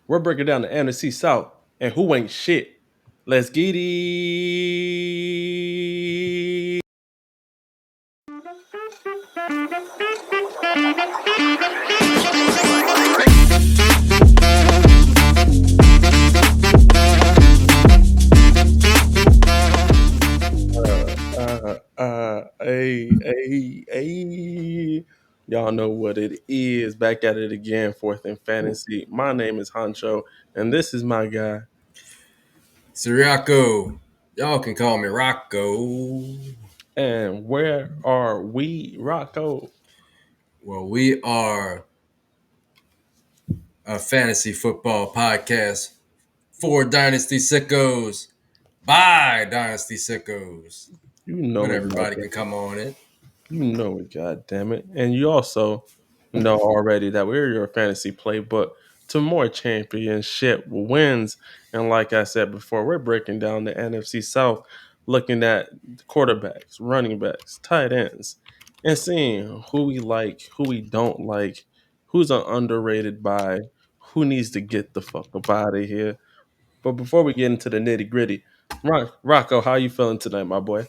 We're breaking down the NFC South and who ain't shit. Let's get it. Hey. Y'all know what it is. Back at it again, fourth in fantasy. My name is Hancho, and this is my guy. It's Rocco. Y'all can call me Rocco. And where are we, Rocco? Well, we are a fantasy football podcast for Dynasty Sickos by Dynasty Sickos. You But know it, everybody goddamn can it. come on in. You know it, goddamn it. And you also know already that we're your fantasy playbook to more championship wins. And like I said before, we're breaking down the NFC South, looking at quarterbacks, running backs, tight ends, and seeing who we like, who we don't like, who's an underrated buy, who needs to get the fuck up out of here. But before we get into the nitty gritty, Rocco, how you feeling tonight, my boy?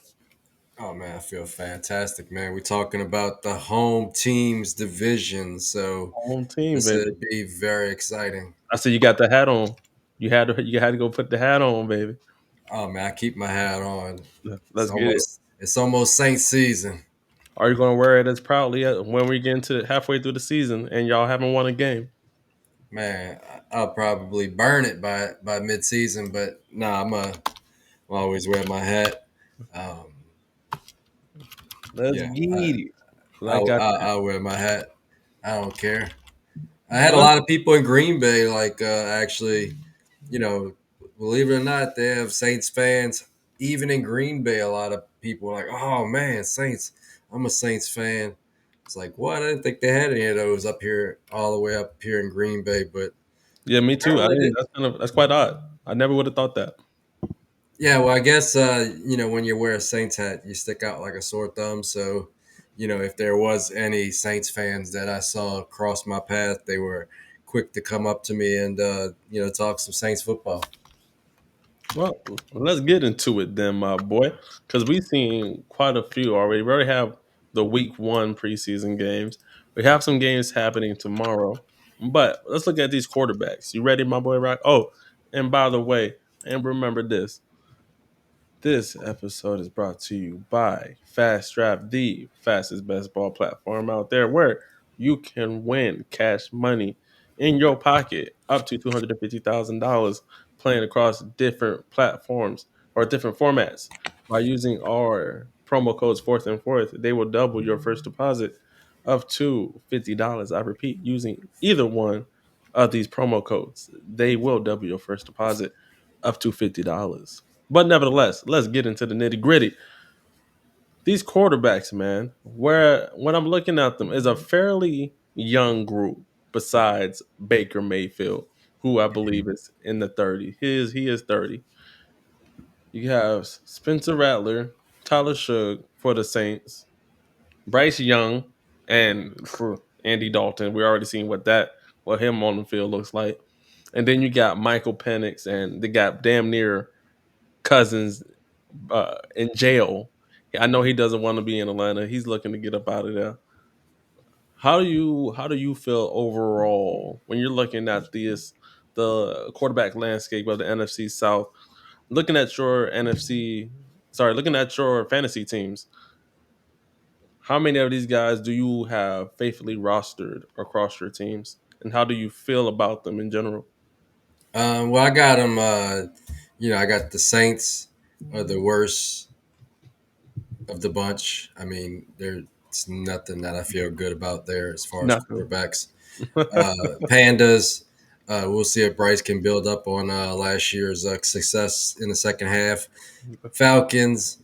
Oh man, I feel fantastic, man. We're talking about the home team's division, so Home team, this baby. will be very exciting. I said you got the hat on. You had to go put the hat on, baby. Oh man, I keep my hat on. It's Let's get it. almost Saint season. Are you gonna wear it as proudly when we get into halfway through the season and y'all haven't won a game? Man, I'll probably burn it by mid-season, but nah, I'll always wear my hat. Um, Let's yeah, get it. 'Cause I I'll, got I'll, that. I'll wear my hat. I don't care. I had a Well, lot of people in Green Bay, actually, believe it or not, they have Saints fans. Even in Green Bay, a lot of people are like, "Oh man, Saints! I'm a Saints fan." It's like, what? I didn't think they had any of those up here, all the way up here in Green Bay, but yeah, me too. I apparently didn't. they That's quite odd. I never would have thought that. Yeah, well, I guess when you wear a Saints hat, you stick out like a sore thumb. So, if there was any Saints fans that I saw cross my path, they were quick to come up to me and talk some Saints football. Well, let's get into it then, my boy, because we've seen quite a few already. We already have the week one preseason games. We have some games happening tomorrow, but let's look at these quarterbacks. You ready, my boy Rock? Oh, and by the way, and remember this. This episode is brought to you by Fast Draft, the fastest best ball platform out there, where you can win cash money in your pocket up to $250,000 playing across different platforms or different formats. By using our promo codes fourth and fourth, they will double your first deposit up to $50. I repeat, using either one of these promo codes, they will double your first deposit up to $50. But nevertheless, let's get into the nitty gritty. These quarterbacks, man, where when I'm looking at them, is a fairly young group besides Baker Mayfield, who I believe is in the 30s. He is 30. You have Spencer Rattler, Tyler Shug for the Saints, Bryce Young, and for Andy Dalton. We already seen what him on the field looks like. And then you got Michael Penix, and they got damn near Cousins in jail. I know he doesn't want to be in Atlanta. He's looking to get up out of there. How do you feel overall when you're looking at the quarterback landscape of the NFC South? Looking at your looking at your fantasy teams. How many of these guys do you have faithfully rostered across your teams, and how do you feel about them in general? Well, I got them. I got the Saints are the worst of the bunch. I mean, there's nothing that I feel good about there as far as Nothing. quarterbacks. Pandas. We'll see if Bryce can build up on last year's success in the second half. Falcons,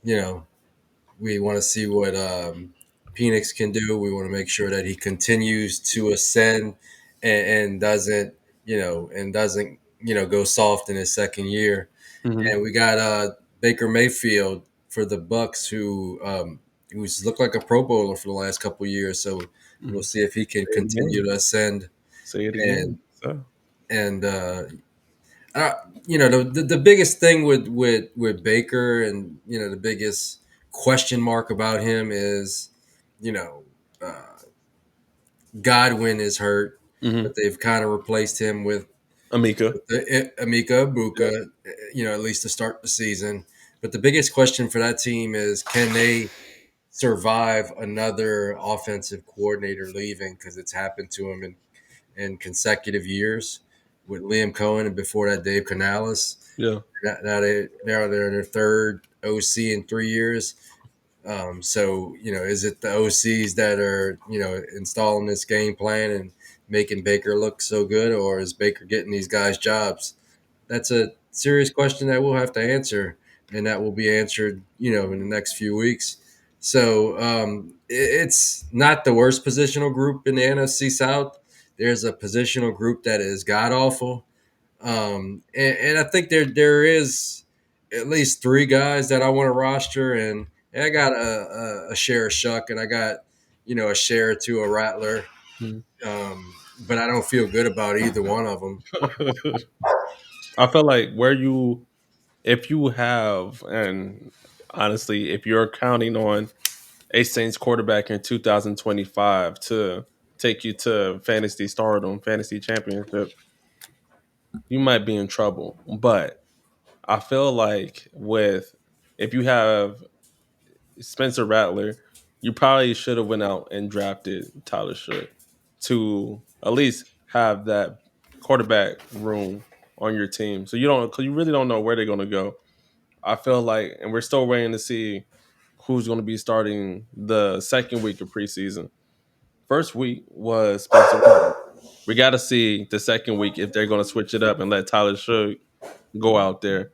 you know, we want to see what Penix can do. We want to make sure that he continues to ascend and doesn't go soft in his second year. Mhm. And we got Baker Mayfield for the Bucks, who's looked like a Pro Bowler for the last couple of years. So we'll Mhm. see if he can Say it continue again. to ascend Say it and again. So. and uh, the biggest thing with Baker, and the biggest question mark about him is, you know, uh, Godwin is hurt, Hmm. but they've kind of replaced him with Amika. Amika Yeah. Ibuka, at least to start the season. But the biggest question for that team is, can they survive another offensive coordinator leaving? Because it's happened to him in consecutive years with Liam Cohen, and before that, Dave Canales. Yeah. Now they're their third OC in 3 years. So, is it the OCs that are, installing this game plan and making Baker look so good, or is Baker getting these guys jobs? That's a serious question that we'll have to answer, and that will be answered, in the next few weeks. So it's not the worst positional group in the NFC South. There's a positional group that is god awful, and I think there is at least three guys that I want to roster, and I got a share of Shuck, and I got a share or two of Rattler, Mhm. but I don't feel good about either one of them. I feel like if you have, and honestly, if you're counting on a Saints quarterback in 2025 to take you to fantasy stardom, fantasy championship, you might be in trouble. But I feel like if you have Spencer Rattler, you probably should have went out and drafted Tyler Shook to at least have that quarterback room on your team. So because you really don't know where they're going to go. I feel like, and we're still waiting to see who's going to be starting the second week of preseason. First week was Spencer Rattler. We got to see the second week if they're going to switch it up and let Tyler Shook go out there.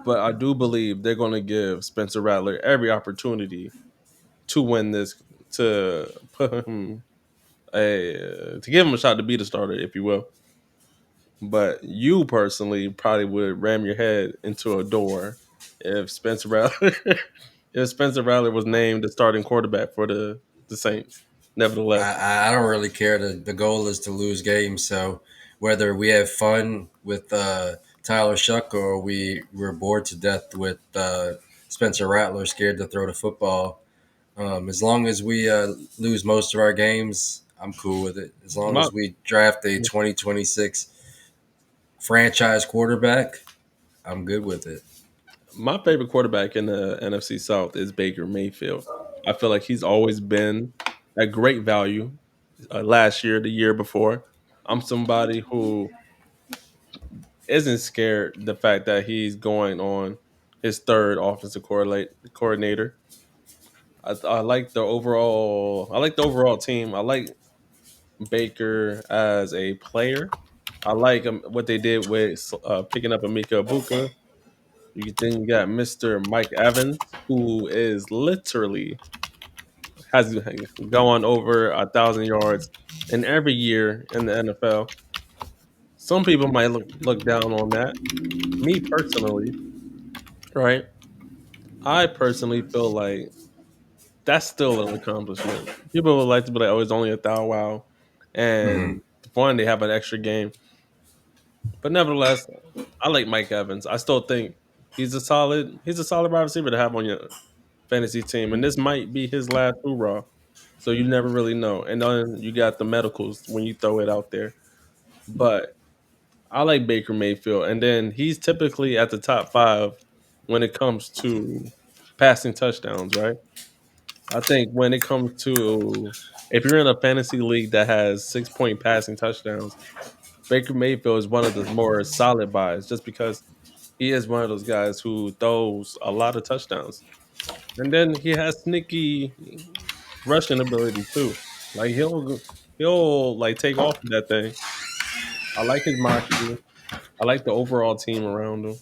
But I do believe they're going to give Spencer Rattler every opportunity to win this, to put him to give him a shot to be the starter, if you will. But you personally probably would ram your head into a door if Spencer Rattler if Spencer Rattler was named the starting quarterback for the Saints. Nevertheless, I don't really care. The goal is to lose games. So whether we have fun with Tyler Shuck, or we're bored to death with Spencer Rattler, scared to throw the football, as long as we lose most of our games, I'm cool with it. As long my as we draft a 2026 franchise quarterback, I'm good with it. my favorite quarterback in the NFC South is Baker Mayfield. I feel like he's always been a great value. Last year, the year before, I'm somebody who isn't scared the fact that he's going on his third offensive coordinator. I like the overall. I like the overall team. I like Baker as a player. I like what they did with picking up Amika Ibuka. Then you got Mr. Mike Evans, who is literally has gone over 1,000 yards in every year in the NFL. Some people might look down on that. Me personally, right? I personally feel like that's still an accomplishment. People would like to be like, "Oh, it's only a thou wow," Hmm. and one, they have an extra game. But nevertheless, I like Mike Evans. I still think he's a solid wide receiver to have on your fantasy team, and this might be his last hoorah. So you never really know. And then you got the medicals when you throw it out there. But I like Baker Mayfield, and then he's typically at the top five when it comes to passing touchdowns, right? I think when it comes to if you're in a fantasy league that has 6 point passing touchdowns, Baker Mayfield is one of the more solid buys just because he is one of those guys who throws a lot of touchdowns. And then he has sneaky rushing ability too. Like he'll like take off with that thing. I like his moxie. I like the overall team around him.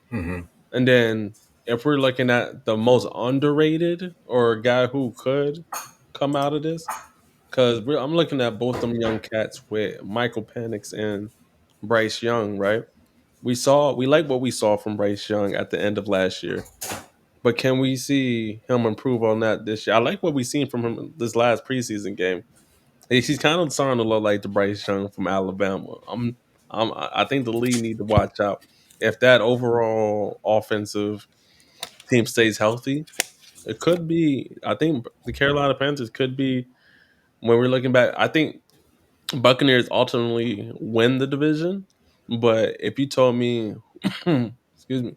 Hmm. And then if we're looking at the most underrated or a guy who could come out of this, because I'm looking at both them young cats with Michael Penix and Bryce Young, right? We like what we saw from Bryce Young at the end of last year, but can we see him improve on that this year? I like what we seen from him this last preseason game. He's kind of starting to look like the Bryce Young from Alabama. I think the league need to watch out if that overall offensive team stays healthy. It could be. I think the Carolina Panthers could be when we're looking back. I think Buccaneers ultimately win the division, but if you told me, excuse me,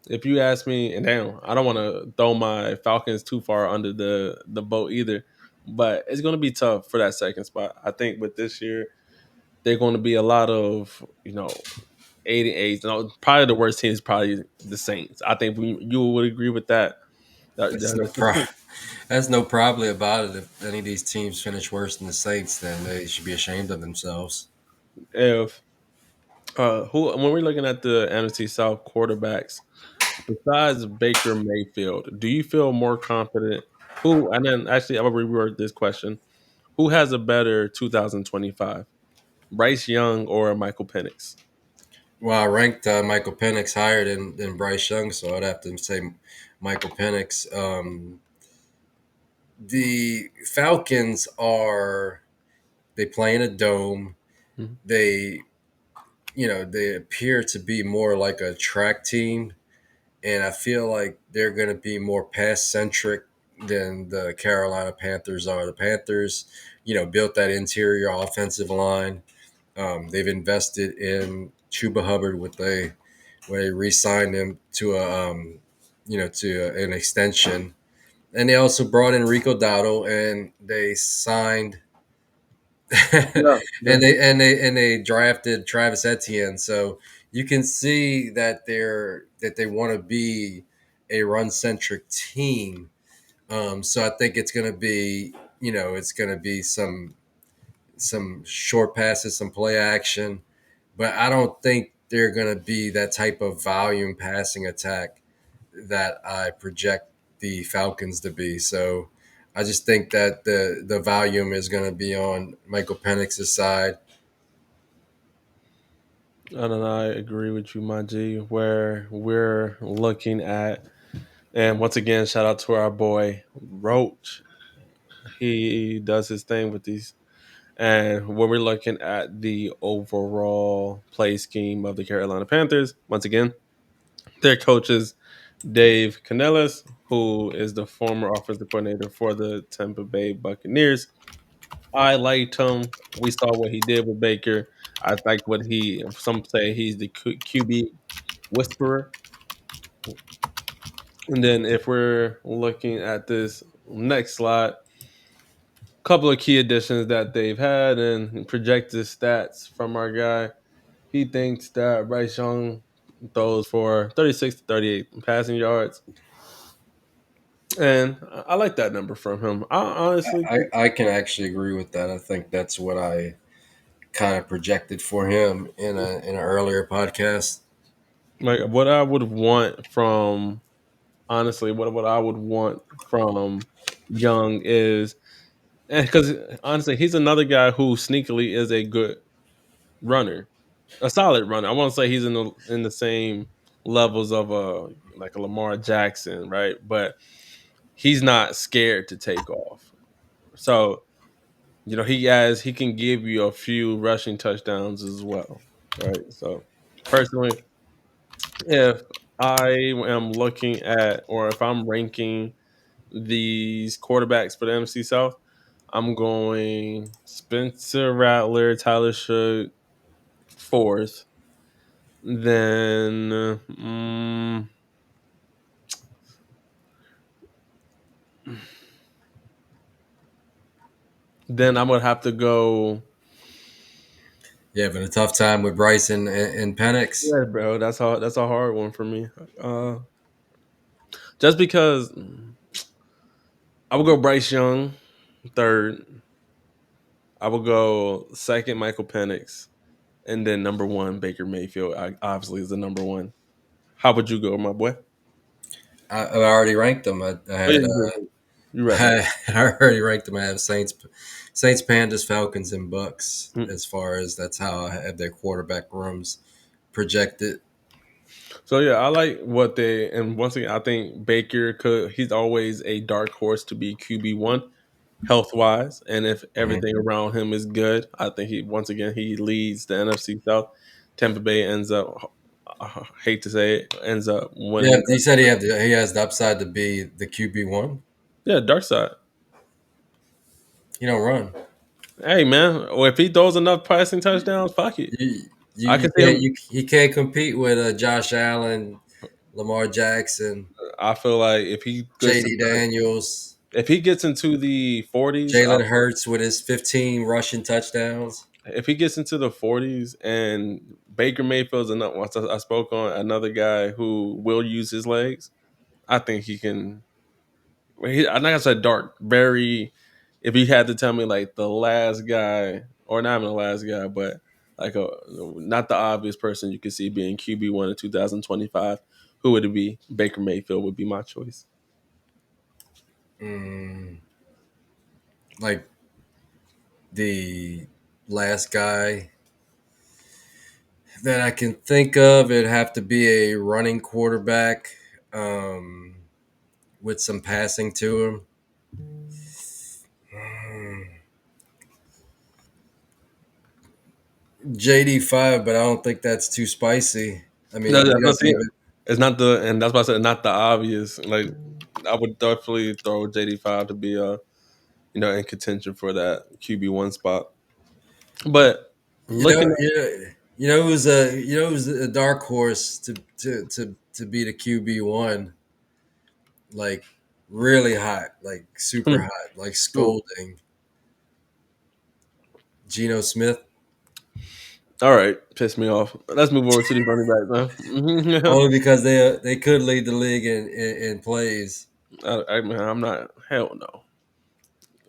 if you asked me, and damn, I don't want to throw my Falcons too far under the boat either, but it's going to be tough for that second spot. I think with this year, they're going to be a lot of 88. No, probably the worst team is probably the Saints. I think you would agree with that. It's no That's the truth. There's no problem about it. If any of these teams finish worse than the Saints, then they should be ashamed of themselves. If who when we're looking at the NFC South quarterbacks, besides Baker Mayfield, do you feel more confident? Who and then actually I will reword this question: who has a better 2025, Bryce Young or Michael Penix? Well, I ranked Michael Penix higher than Bryce Young, so I'd have to say Michael Penix. The Falcons are they play in a dome. Mhm. They they appear to be more like a track team, and I feel like they're going to be more pass centric than the Carolina Panthers are. The Panthers, built that interior offensive line. They've invested in Chuba Hubbard where they re-signed him to an extension, and they also brought in Rico Dowdle, and they signed Yeah, yeah, and they drafted Travis Etienne. So you can see that they want to be a run centric team. So I think it's going to be some short passes, some play action, but I don't think they're going to be that type of volume passing attack that I project the Falcons to be. So I just think that the volume is going to be on Michael Penix's side. and I agree with you, my G. Where we're looking at, and once again, shout out to our boy Roach. He does his thing with these. And when we're looking at the overall play scheme of the Carolina Panthers, once again, their coach is Dave Canellis, who is the former offensive coordinator for the Tampa Bay Buccaneers. I liked him. We saw what he did with Baker. I like what some say he's the QB whisperer. And then if we're looking at this next slide, couple of key additions that they've had and projected stats from our guy. He thinks that Bryce Young throws for 36 to 38 passing yards. And I like that number from him. I honestly think, I can actually agree with that. I think that's what I kind of projected for him in an earlier podcast. like, what I would want from, honestly, what I would want from Young is, because honestly, he's another guy who sneakily is a good runner, a solid runner. I want to say he's in the same levels of a Lamar Jackson, right? But he's not scared to take off. So he can give you a few rushing touchdowns as well, right? So personally, if I am looking at or if I'm ranking these quarterbacks for the NFC South, I'm going Spencer Rattler, Tyler Shough fourth, then then I'm gonna have to go. You having a tough time with Bryce and Penix? Yeah, bro, that's a hard one for me. Just because I would go Bryce Young third. I would go second Michael Penix, and then number one Baker Mayfield. Obviously, is the number one. How would you go, my boy? I already ranked them. I Oh yeah, had you did. You're right. My I already ranked them. I have Saints, Panthers, Falcons, and Bucks. bad. As far as that's how I have their quarterback rooms projected. So yeah, I like what they and once again, I think Baker could. He's always a dark horse to be QB1. health wise, and if Mhm. everything around him is good, I think he once again he leads the NFC South. Tampa Bay ends up, hate to say it, ends up Yeah, winning. he said he has the upside to be the QB1. Yeah, dark side. He don't run. Hey man, or if he throws enough passing touchdowns, fuck it. You I you can see can't him. you can't compete with Josh Allen, Lamar Jackson, I feel like if he gets J.D. into Daniels, the 40s, Jalen Hurts with his 15 rushing touchdowns. if he gets into the 40s, and Baker Mayfield's another. Once I spoke on another guy who will use his legs, I think he can. I think I said dark. Very. If you had to tell me like the last guy, or not even the last guy, but like a not the obvious person you could see being QB1 in 2025, who would it be? Baker Mayfield would be my choice. Mm, like the last guy that I can think of, it'd have to be a running quarterback um, with some passing to him. JD5, but I don't think that's too spicy. I No, mean, he that's not doesn't the. even. It's not the, and that's why I said not the obvious. Like I would definitely throw JD5 to be in contention for that QB1 spot. But You know, looking you know who's a dark horse to be the QB1, like really hot, like super at hot, like who? scolding. Geno Smith, All right, piss me off. Let's move over to these running backs, man. only because they could lead the league in plays, Man, I'm not. Hell no.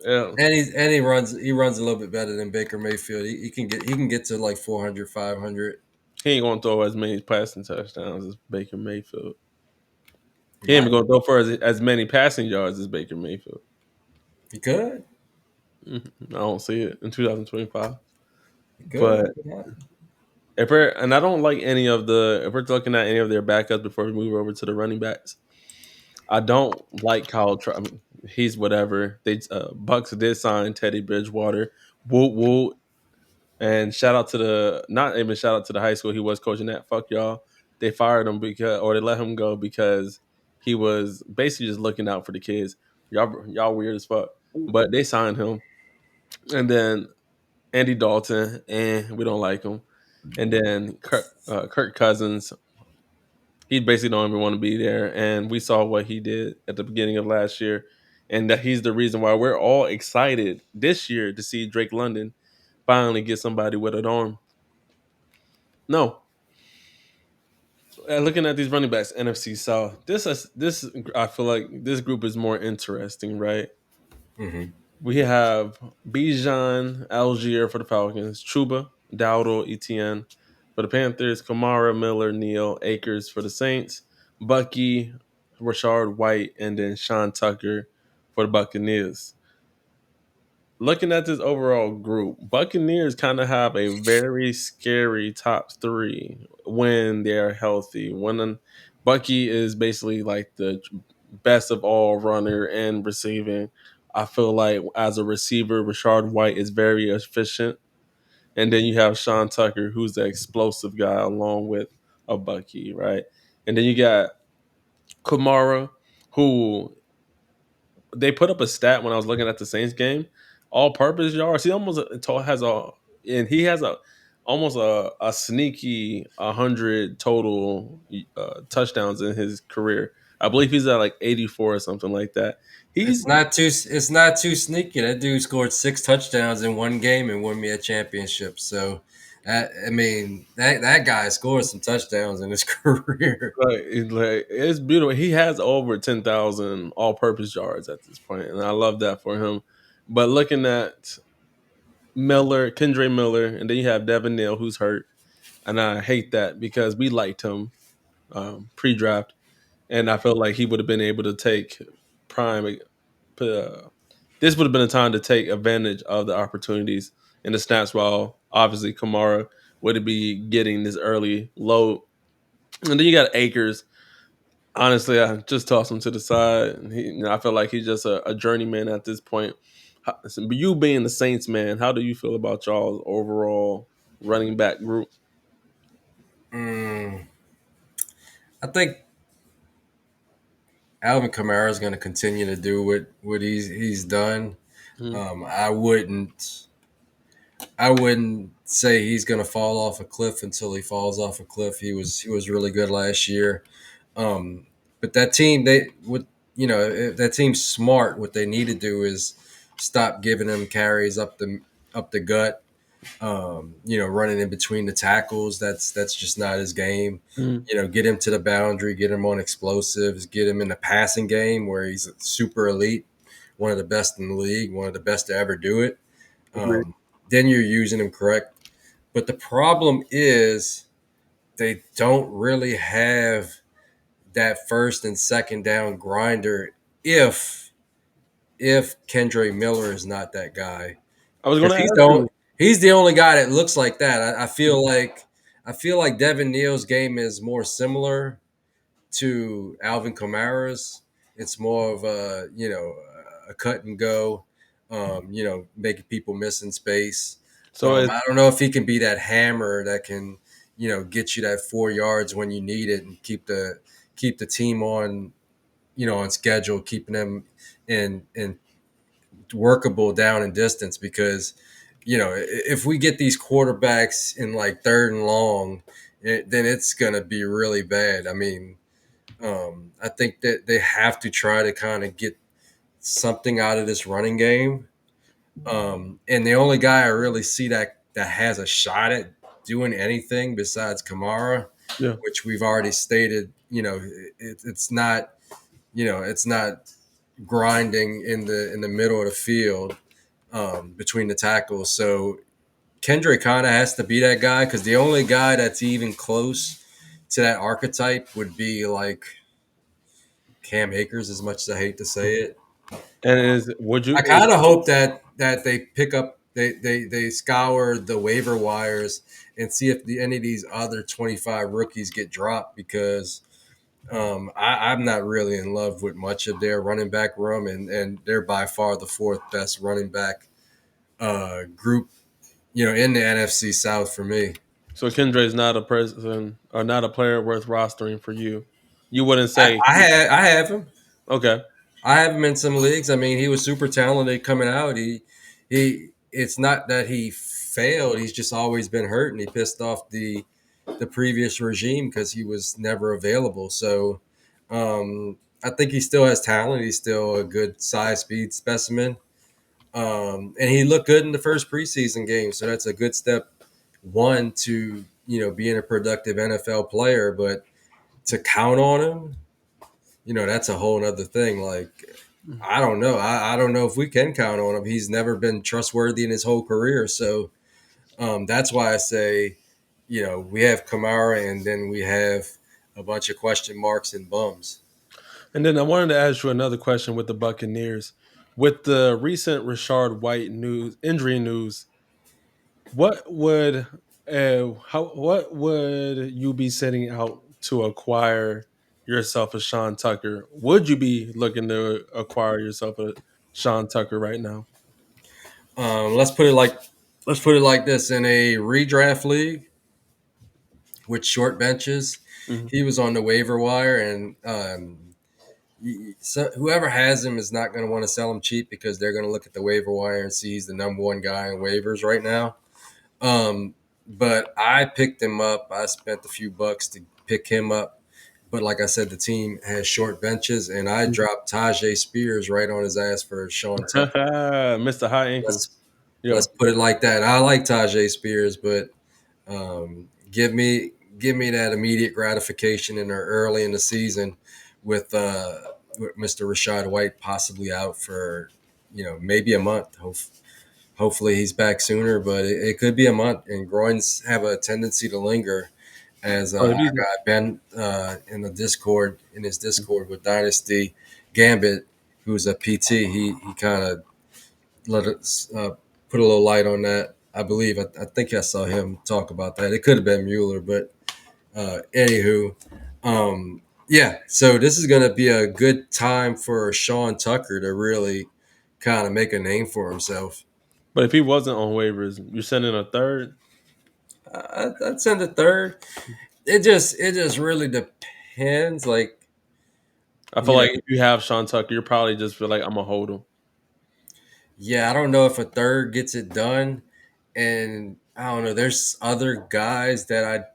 Yeah, and he runs a little bit better than Baker Mayfield. He can get to like 400, 500. he ain't gonna throw as many passing touchdowns as Baker Mayfield. He He ain't even might. gonna throw for as many passing yards as Baker Mayfield. He could. I don't see it in 2025. He could. But It could happen. and I don't like any of if we're looking at any of their backups before we move over to the running backs. I don't like Kyle. I mean, he's whatever. Bucks did sign Teddy Bridgewater. Woot woot. And shout out to not even shout out to the high school he was coaching at. Fuck y'all. They fired him or they let him go because he was basically just looking out for the kids. Y'all weird as fuck. But they signed him. And then Andy Dalton, and we don't like him. And then Kirk Cousins, he basically don't even want to be there. And we saw what he did at the beginning of last year. And that he's the reason why we're all excited this year to see Drake London finally get somebody with an arm. No, looking at these running backs, NFC South, this I feel like this group is more interesting, right? Hmm. We have Bijan Algier for the Falcons, Chuba Dowdle Etienne for the Panthers, Kamara Miller Neal Akers for the Saints, Bucky Rashard White, and then Sean Tucker for the Buccaneers. Looking at this overall group, Buccaneers kind of have a very scary top three when they're healthy. Bucky is basically like the best of all runner and receiving. I feel like as a receiver, Rashard White is very efficient. And then you have Sean Tucker, who's the explosive guy along with a Bucky, right? And then you got Kamara, who they put up a stat when I was looking at the Saints game. All purpose yards. He almost has he has a almost a sneaky 100 total touchdowns in his career. I believe he's at like 84 or something like that. He's It's not too sneaky. That dude scored 6 touchdowns in one game and won me a championship. So, I mean, that guy scored some touchdowns in his career. it's beautiful. He has over 10,000 all-purpose yards at this point, and I love that for him. But looking at Kendre Miller, and then you have Devin Neal, who's hurt, and I hate that because we liked him pre-draft, and I felt like he would have been able to take prime. This would have been a time to take advantage of the opportunities in the snaps. While obviously Kamara would be getting this early load, and then you got Akers. Honestly, I just toss him to the side. I feel like he's just a journeyman at this point. So you being the Saints man, how do you feel about y'all's overall running back group? Mm, I think Alvin Kamara is going to continue to do what he's done. Mhm. I wouldn't say he's going to fall off a cliff until he falls off a cliff. He was really good last year. Um, but that team, they would, if that team's smart. What they need to do is stop giving him carries up the gut. Running in between the tackles. That's just not his game. Mhm. Get him to the boundary, get him on explosives, get him in the passing game where he's super elite, one of the best in the league, one of the best to ever do it. Agreed. Um, then you're using him correct. But the problem is they don't really have that first and second down grinder if Kendre Miller is not that guy I was going because to ask you. he's the only guy that looks like that. I feel like Devin Neal's game is more similar to Alvin Kamara's. It's more of a cut and go, making people miss in space. So it's I don't know if he can be that hammer that can get you that 4 yards when you need it and keep the team on schedule, keeping them in workable down and distance because if we get these quarterbacks in like third and long, then it's going to be really bad. I mean, I think that they have to try to kind of get something out of this running game. And the only guy I really see that has a shot at doing anything besides Kamara, yeah. which we've already stated, it's not grinding in the middle of the field between the tackles. So Kendrick kind of has to be that guy because the only guy that's even close to that archetype would be like Cam Akers. As much as I hate to say it, And is would you I kind of hope that they pick up they scour the waiver wires and see if any of these other 25 rookies get dropped because I'm not really in love with much of their running back room, and they're by far the fourth best running back group, in the NFC South for me. so Kendra is not a person or not a player worth rostering for you? You wouldn't I, say I had I have him. okay. I have him in some leagues. I mean, he was super talented coming out. He. It's not that he failed. He's just always been hurt, and he pissed off the previous regime because he was never available. So, I think he still has talent. He's still a good size speed specimen. And he looked good in the first preseason game, so that's a good step one to being a productive NFL player. But to count on him, that's a whole other thing. Like I don't know. I don't know if we can count on him. He's never been trustworthy in his whole career. So that's why I say, we have Kamara and then we have a bunch of question marks and bums. And then I wanted to ask you another question with the Buccaneers. With the recent Rashard White news injury news, what would what would you be setting out to acquire yourself a Sean Tucker? Would you be looking to acquire yourself a Sean Tucker right now? Let's put it like this: in a redraft league with short benches, Mhm. he was on the waiver wire, and so whoever has him is not going to want to sell him cheap because they're going to look at the waiver wire and see he's the number one guy in waivers right now. Um, but I picked him up. I spent a few bucks to pick him up. But like I said, the team has short benches, and I dropped Tajay Spears right on his ass for Sean Tucker. Mr. High Ankles. Let's Yeah. let's put it like that. I like Tajay Spears, but give me that immediate gratification in there early in the season with Mr. Rashad White possibly out for maybe a month. Hopefully he's back sooner, but it could be a month. And groins have a tendency to linger, as Oh, our guy Ben in his Discord with Dynasty Gambit, who's a PT. He kind of let us put a little light on that. I believe I think I saw him talk about that. It could have been Mueller, but anywho, yeah. So this is going to be a good time for Sean Tucker to really kind of make a name for himself. But if he wasn't on waivers, you're sending a third. I'd send a third. It just really depends. Like, I feel you know, like if you have Sean Tucker, you probably just feel like I'm gonna hold him. yeah, I don't know if a third gets it done, and I don't know. There's other guys that I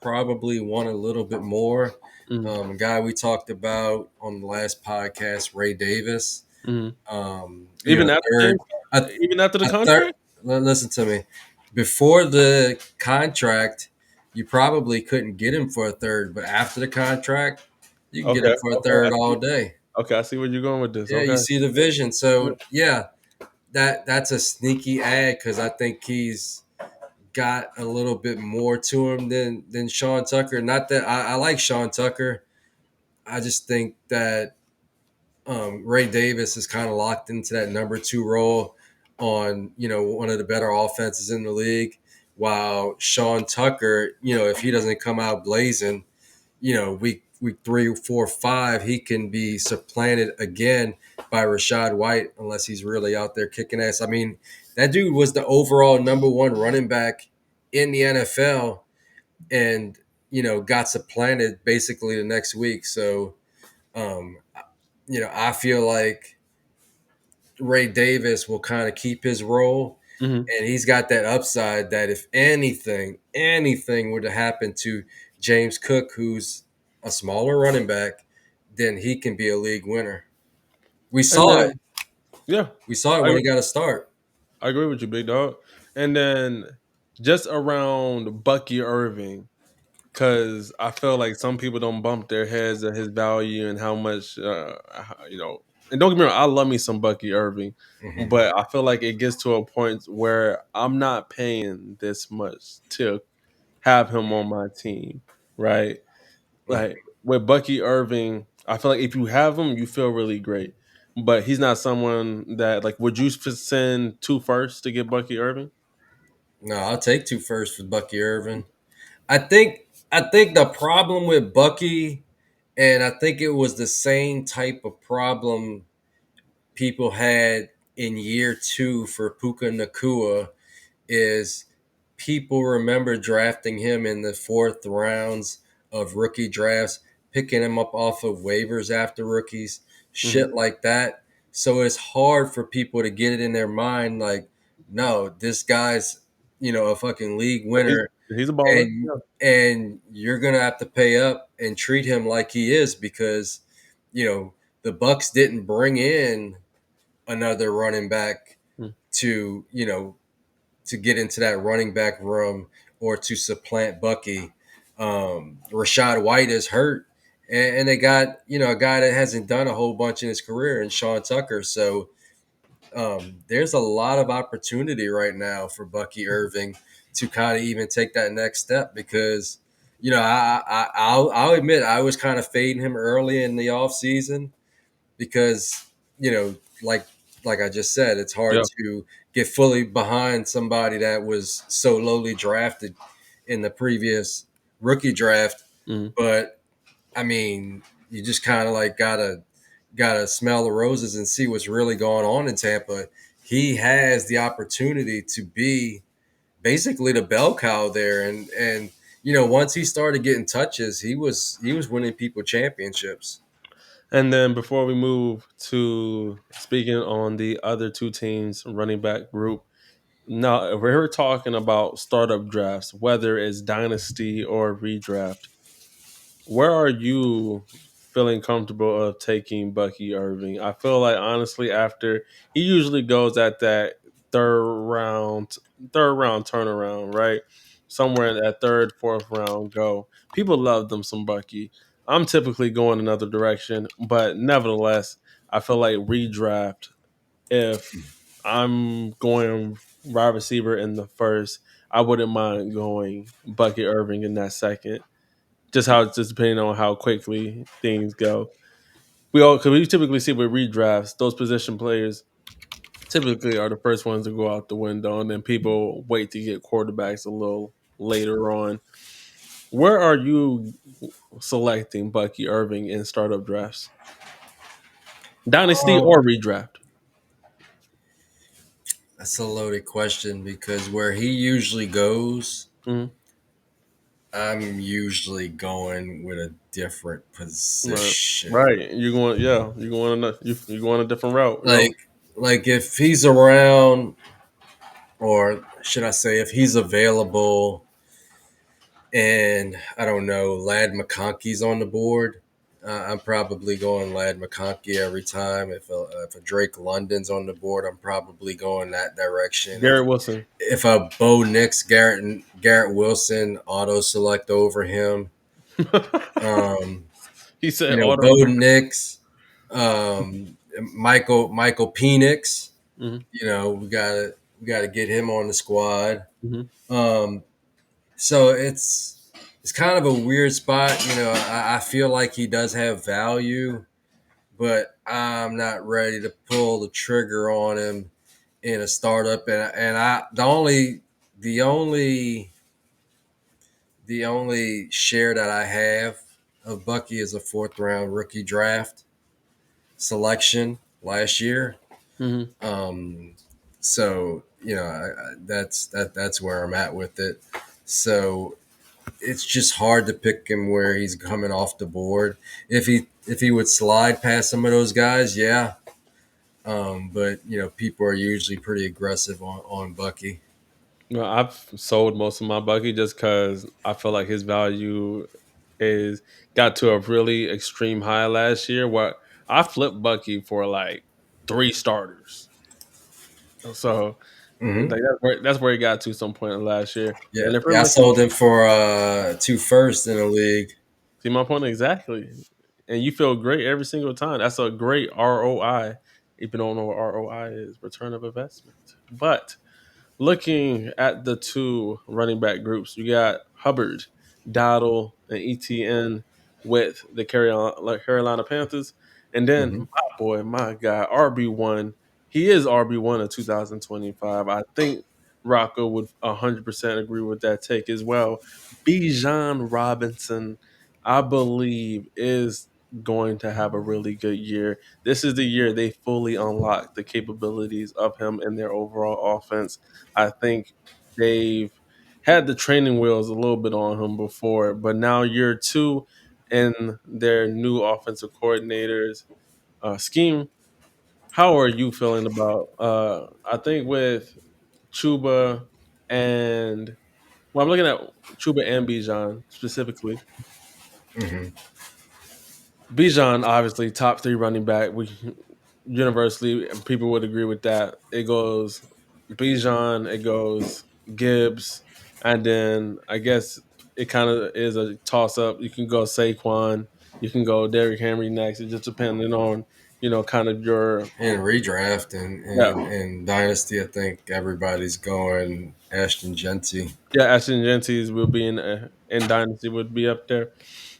probably want a little bit more. Mm-hmm. A guy we talked about on the last podcast, Ray Davis. Mm-hmm. You know, third, a, Even after the a third. contract. Listen to me. Before the contract, you probably couldn't get him for a third, but after the contract, you can get him Okay, for a okay, third all day. okay. I see where you're going with this. Yeah, you Okay. see the vision. So yeah, that's a sneaky ad because I think he's got a little bit more to him than Sean Tucker. Not that I like Sean Tucker. I just think that Ray Davis is kind of locked into that number two role on one of the better offenses in the league. While Sean Tucker, if he doesn't come out blazing, week 3, 4, 5, he can be supplanted again by Rashad White unless he's really out there kicking ass. I mean, that dude was the overall number one running back in the NFL, and got supplanted basically the next week. So, um, I feel like Ray Davis will kind of keep his role, Mm-hmm. and he's got that upside that if anything were to happen to James Cook, who's a smaller running back, then he can be a league winner. We And saw it. then yeah, We saw it I when he got a start. I agree with you, big dog. And then just around Bucky Irving, because I feel like some people don't bump their heads at his value and how much, you know. And don't get me wrong, I love me some Bucky Irving, Hmm. but I feel like it gets to a point where I'm not paying this much to have him on my team, right? Like with Bucky Irving, I feel like if you have him, you feel really great. But he's not someone that like. Would you send two firsts to get Bucky Irving? No, I'll take two first for Bucky Irving. I think the problem with Bucky, and I think it was the same type of problem people had in year two for Puka Nakua, is people remember drafting him in the fourth rounds of rookie drafts, picking him up off of waivers after rookies, Hmm. shit like that. So it's hard for people to get it in their mind like, no, this guy's, a fucking league He's winner, he's a baller. and Yeah. and you're gonna have to pay up and treat him like he is because, you know, the Bucks didn't bring in another running back Mm. to, to get into that running back room or to supplant Bucky. Rashad White is hurt, and they got a guy that hasn't done a whole bunch in his career, and Sean Tucker. So there's a lot of opportunity right now for Bucky Irving to kind of even take that next step because I'll admit I was kind of fading him early in the off season because you know like like I just said, it's hard Yeah. to get fully behind somebody that was so lowly drafted in the previous rookie draft. Mm. But I mean, you just kind of like gotta smell the roses and see what's really going on in Tampa. He has the opportunity to be basically the bell cow there, and once he started getting touches, he was winning people championships. And then before we move to speaking on the other two teams running back group, now if we're talking about startup drafts, whether it's dynasty or redraft. Where are you feeling comfortable of taking Bucky Irving? I feel like honestly, after he usually goes at that third round, third round turnaround, right? Somewhere in that third, fourth round go. People love them some Bucky. I'm typically going another direction, but nevertheless, I feel like redraft. If I'm going wide receiver in the first, I wouldn't mind going Bucky Irving in that second, just how it's just depending on how quickly things go. Because we typically see with redrafts, those position players typically are the first ones to go out the window, and then people wait to get quarterbacks a little later on. Where are you selecting Bucky Irving in startup drafts, dynasty Um, or redraft? That's a loaded question because where he usually goes, Mhm. I'm usually going with a different Right. position. Right. You're going, yeah, you're going a different route, you know? Like, like if he's around, or should I say, if he's available, and I don't know, Lad McConkey's on the board. I'm probably going Lad McConkey every time. If a Drake London's on the board, I'm probably going that direction. Garrett Wilson. If a Bo Nix, Garrett Wilson auto select over him, um, He said Bo auto. Nix, Michael Penix, Mhm. we gotta get him on the squad. Mhm. Um, so it's kind of a weird spot. I feel like he does have value, but I'm not ready to pull the trigger on him in a startup. And I the only the only share that I have of Bucky is a fourth round rookie draft selection last year. Mhm. Um, so that's where I'm at with it. So it's just hard to pick him where he's coming off the board. If he would slide past some of those guys, yeah. But people are usually pretty aggressive on Bucky. Well, I've sold most of my Bucky just because I feel like his value is got to a really extreme high last year. Where I flipped Bucky for like 3 starters, so like Hmm. that's where he got to some point last year. Yeah, And if we're yeah. I looking, sold him for two first in the league. see my point exactly, and you feel great every single time. That's a great ROI. If you don't know what ROI is, return of investment. But looking at the two running back groups, you got Hubbard, Dowdle, and ETN with the Carolina Panthers. And then Hmm. my boy, my guy, RB1. He is RB1 in 2025. I think Rocco would 100% agree with that take as well. Bijan Robinson, I believe, is going to have a really good year. This is the year they fully unlock the capabilities of him and their overall offense. I think they've had the training wheels a little bit on him before, but now year two in their new offensive coordinators scheme. How are you feeling about? I think with Chuba and I'm looking at Chuba and Bijan specifically. Hmm. Bijan, obviously, top three running back. We universally people would agree with that. It goes Bijan, it goes Gibbs, and then I guess it kind of is a toss up. You can go Saquon, you can go Derrick Henry next. It just depending on kind of your In redraft and, yeah. and Dynasty, I think everybody's going Ashton Genty. Yeah, Ashton Genties will be in Dynasty would be up there.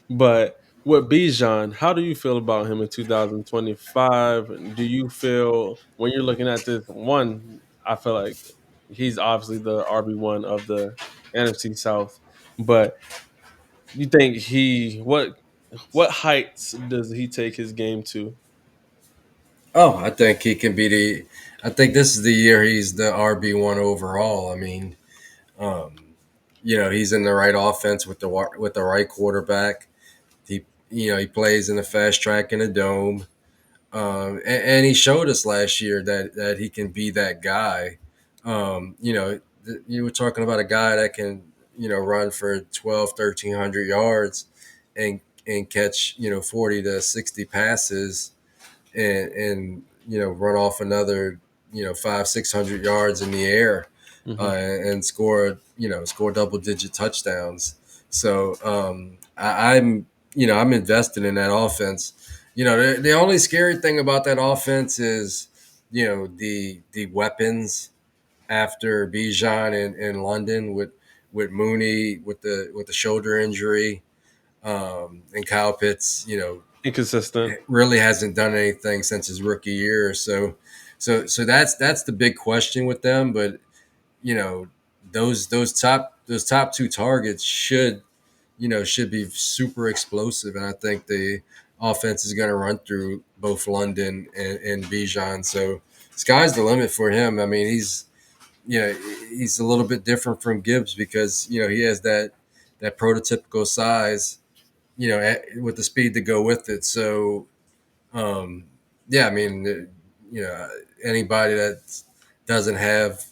But with Bijan, how do you feel about him in 2025? Do you feel when you're looking at this one, I feel like he's obviously the RB1 of the NFC South, but you think what heights does he take his game to? Oh, I think he can be the. I think this is the year he's the RB1 overall. I mean, um, he's in the right offense with the right quarterback. He plays in the fast track in a dome, and he showed us last year that he can be that guy. You were talking about a guy that can run for 12, 1,300 yards and catch 40 to 60 passes and run off another 500-600 yards in the air, Hmm. and score double digit touchdowns. So I'm invested in that offense. The only scary thing about that offense is the weapons after Bijan in London with Mooney with the shoulder injury, and Kyle Pitts, Inconsistent. really hasn't done anything since his rookie year. So that's the big question with them. But you know, those top two targets should be super explosive, and I think the offense is going to run through both London and Bijan. So sky's the limit for him. I mean, you know, he's a little bit different from Gibbs because he has that prototypical size, with the speed to go with it. So, um, yeah, I mean, anybody that doesn't have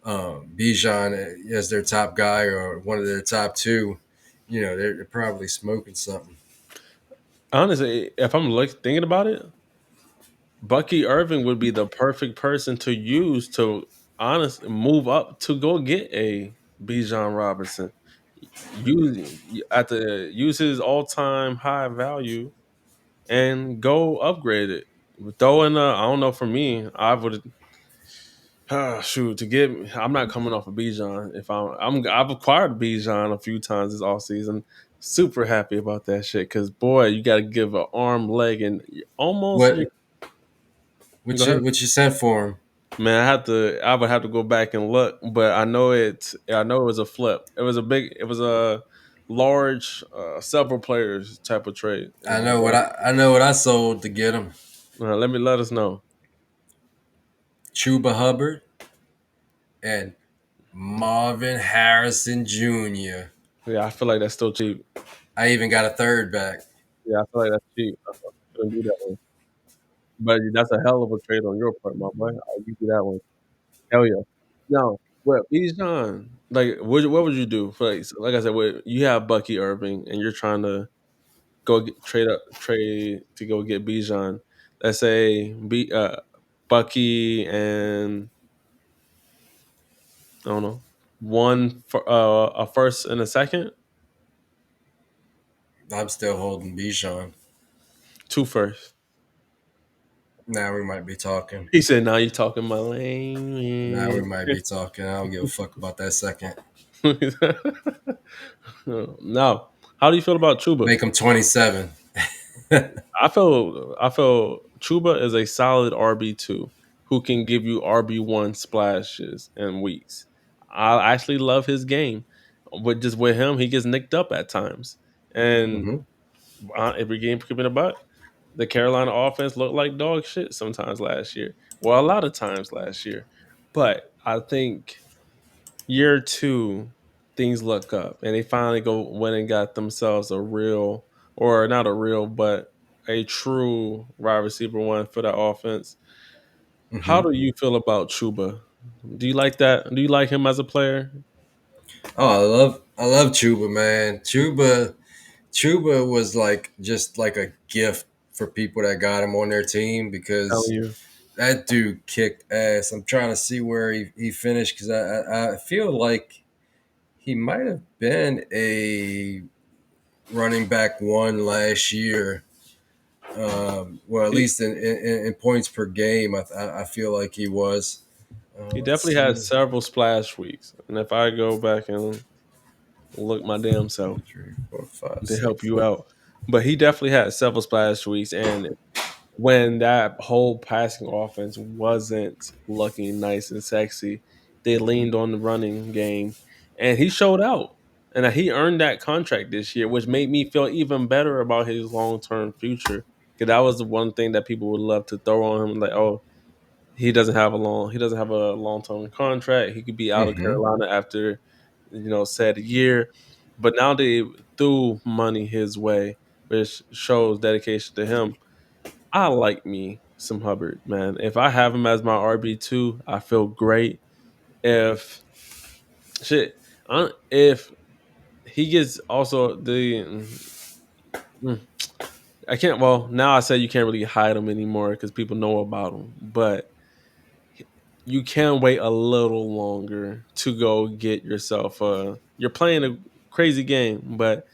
Bijan as their top guy or one of their top two, they're probably smoking something. Honestly, if I'm thinking about it, Bucky Irving would be the perfect person to use to honestly move up to go get a Bijan Robinson. Use at the use his all time high value and go upgrade it. Throw in I don't know, for me, I would shoot to get. I'm not coming off of Bijan. If I've acquired Bijan a few times this off season. Super happy about that shit because boy, you got to give an arm, leg, and almost. What Go ahead. what you sent for him? Man, I would have to go back and look, but I know it. I know it was a flip. It was a big. It was a large, several players type of trade. I know what I sold to get him. Let us know. Chuba Hubbard and Marvin Harrison Jr. Yeah, I feel like that's still cheap. I even got a third back. Yeah, I feel like that's cheap. I shouldn't do that one. But that's a hell of a trade on your part, my boy. I'll give you that one. Hell yeah. Now, what Bijan? Like, what would you do? For like I said, you have Bucky Irving, and you're trying to trade to go get Bijan. Let's say Bucky and I don't know, one for a first and a second, I'm still holding Bijan. two first. Now we might be talking. He said, "Now you talking my Now we language." might be talking. I don't give a fuck about that second. Now, how do you feel about Chuba? Make him 27. I feel Chuba is a solid RB2 who can give you RB1 splashes and weeks. I actually love his game. With him, he gets nicked up at times, and Hmm. every game keeping about the Carolina offense looked like dog shit sometimes last year. Well, a lot of times last year, but I think year two things look up, and they finally go went and got themselves a real, or not a real, but a true wide receiver one for that offense. How Hmm. do you feel about Chuba? Do you like that? Do you like him as a player? Oh, I love Chuba, man. Chuba was like just like a gift for people that got him on their team Telling because you, that dude kicked ass. I'm trying to see where he finished because I feel like he might have been a running back one last year. Well, at he, least in points per game, I feel like he was. he Let's definitely had see. several splash weeks, and if I go back and look my damn self 3, 4, 5, to help 6. you out, but he definitely had several splash weeks, and when that whole passing offense wasn't looking nice and sexy, they leaned on the running game, and he showed out. And he earned that contract this year, which made me feel even better about his long term future. Because that was the one thing that people would love to throw on him, like, oh, he doesn't have a long term contract. He could be out of Mm-hmm. Carolina after said year. But now they threw money his way, which shows dedication to him. I like me some Hubbard, man. If I have him as my RB2, I feel great. If shit, if he gets also mm, I can't. Well, now I say you can't really hide him anymore because people know about him. But you can wait a little longer to go get yourself. You're playing a crazy game, but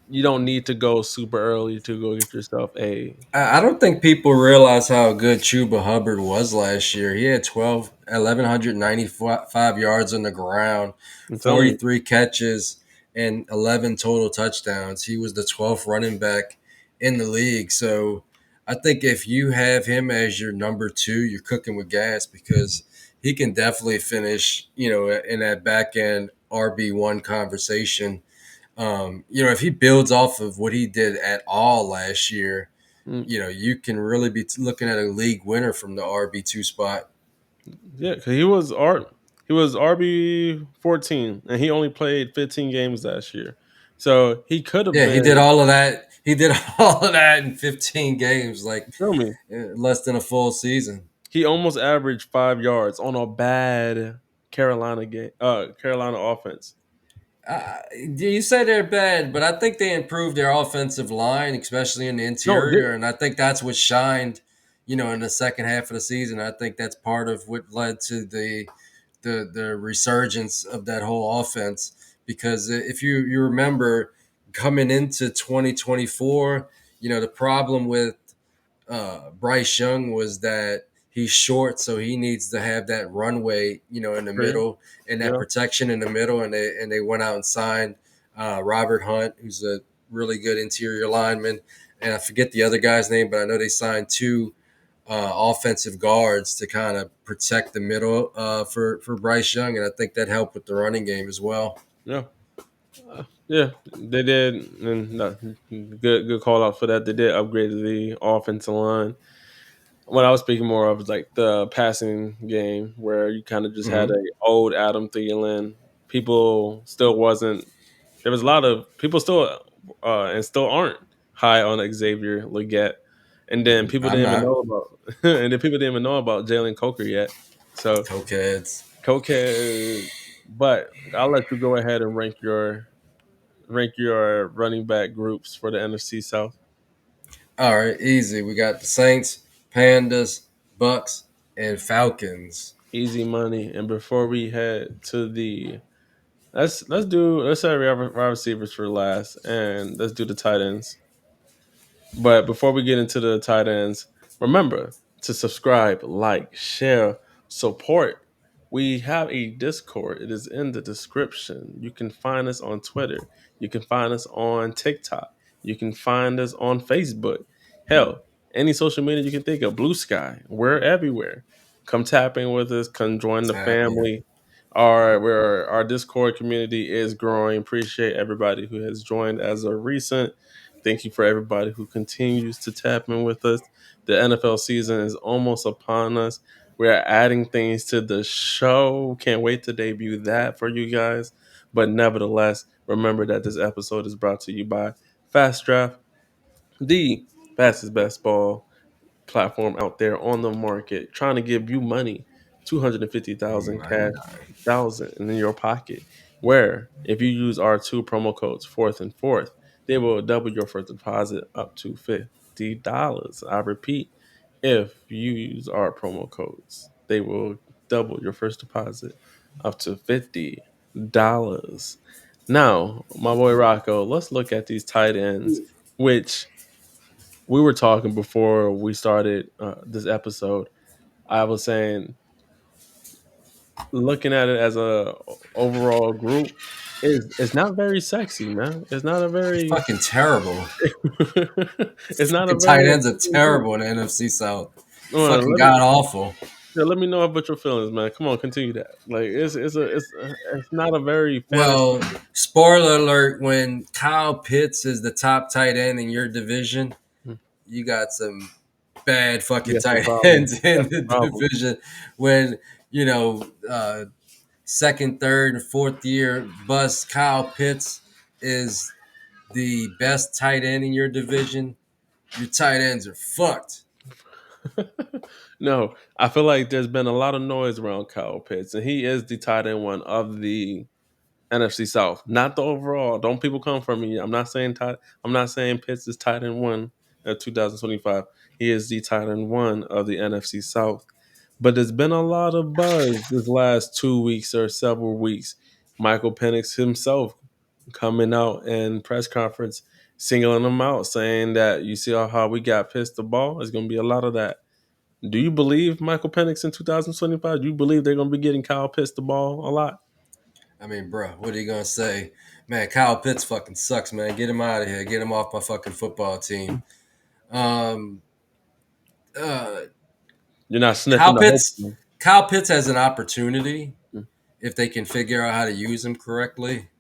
you don't need to go super early to go get yourself a. I don't think people realize how good Chuba Hubbard was last year. He had 1,195 yards on the ground, I'm telling you, 43 catches, and 11 total touchdowns. He was the 12th running back in the league. So I think if you have him as your number two, you're cooking with gas because he can definitely finish, in that back end RB1 conversation. If he builds off of what he did at all last year, mm, you can really be looking at a league winner from the RB2 spot. yeah, because he was art. He was RB 14, and he only played 15 games last year. So he could have Yeah, he did been. all of that. He did all of that in 15 games, like Feel me? less than a full season. He almost averaged 5 yards on a bad Carolina game. Carolina offense. You say they're bad, but I think they improved their offensive line, especially in the No, interior, and I think that's what shined, in the second half of the season. I think that's part of what led to the resurgence of that whole offense. Because if you remember coming into 2024, the problem with Bryce Young was that he's short, so he needs to have that runway, in the great. middle and that Yeah, protection in the middle. And they went out and signed Robert Hunt, who's a really good interior lineman, and I forget the other guy's name, but I know they signed two offensive guards to kind of protect the middle for Bryce Young, and I think that helped with the running game as well. yeah, yeah. They did, and no, good call out for that. They did upgrade the offensive line. What I was speaking more of is like the passing game, where you kind of just had Hmm. a old Adam Thielen. People still wasn't. There was a lot of people still and still aren't high on Xavier Leggett, and then people I'm didn't even not know about and then people didn't even know about Jalen Coker yet. So cokeheads. Coker, but I'll let you go ahead and rank your running back groups for the NFC South. All right, easy. We got the Saints, Pandas, Bucks, and Falcons. Easy money. And before we head to the let's say wide receivers for last, and let's do the tight ends. But before we get into the tight ends, remember to subscribe, like, share, support. We have a Discord. It is in the description. You can find us on Twitter. You can find us on TikTok. You can find us on Facebook. Hell, any social media you can think of, Blue Sky. We're everywhere. Come tap in with us. Come join the Tap in. family. Our Discord community is growing. Appreciate everybody who has joined as of recent. Thank you for everybody who continues to tap in with us. The NFL season is almost upon us. We're adding things to the show. Can't wait to debut that for you guys. But nevertheless, remember that this episode is brought to you by Fast Draft, the fastest best ball platform out there on the market, trying to give you money, 250,000 Money. cash, thousand in your pocket. Where if you use our two promo codes, fourth and fourth, they will double your first deposit up to $50. I repeat, if you use our promo codes, they will double your first deposit up to $50. Now, my boy Rocco, let's look at these tight ends, which we were talking before we started this episode. I was saying, looking at it as a overall group, is it's not very sexy, man. It's not a It's very, fucking terrible. it's not a Fucking very tight ends are appealing group. terrible in the NFC South. Fucking Let me god awful. yeah, let me know about your feelings, man. Come on, continue that. Like it's not a very Well, fantasy. spoiler alert: when Kyle Pitts is the top tight end in your division, you got some bad You fucking got some tight problems. ends You in got the some problems. division. When second, third, and fourth year bust Kyle Pitts is the best tight end in your division, your tight ends are fucked. No, I feel like there's been a lot of noise around Kyle Pitts, and he is the tight end one of the NFC South, not the overall. Don't people come for me? I'm not saying Pitts is tight end one of 2025. He is the tight end one of the NFC South. But there's been a lot of buzz this last 2 weeks or several weeks. Michael Penix himself coming out in press conference, singling him out, saying that you see how we got pissed the ball. There's going to be a lot of that. Do you believe Michael Penix in 2025? Do you believe they're going to be getting Kyle Pitts the ball a lot? I mean, bro, what are you gonna say? Man, Kyle Pitts fucking sucks, man. Get him out of here. Get him off my fucking football team. Um, uh, You're not sniffing Kyle the hope. Pitts. Kyle Pitts has an opportunity if they can figure out how to use him correctly.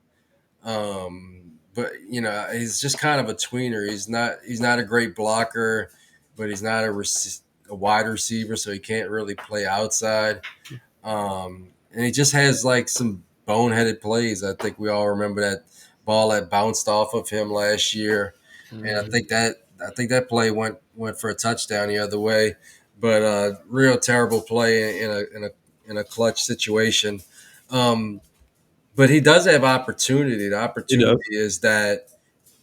But he's just kind of a tweener. He's not a great blocker, but he's not a wide receiver, so he can't really play outside. and he just has like some boneheaded plays. I think we all remember that ball that bounced off of him last year, and Mhm. I think that play went for a touchdown the other way. But real terrible play in a clutch situation. Um, but he does have opportunity. The He opportunity does. is that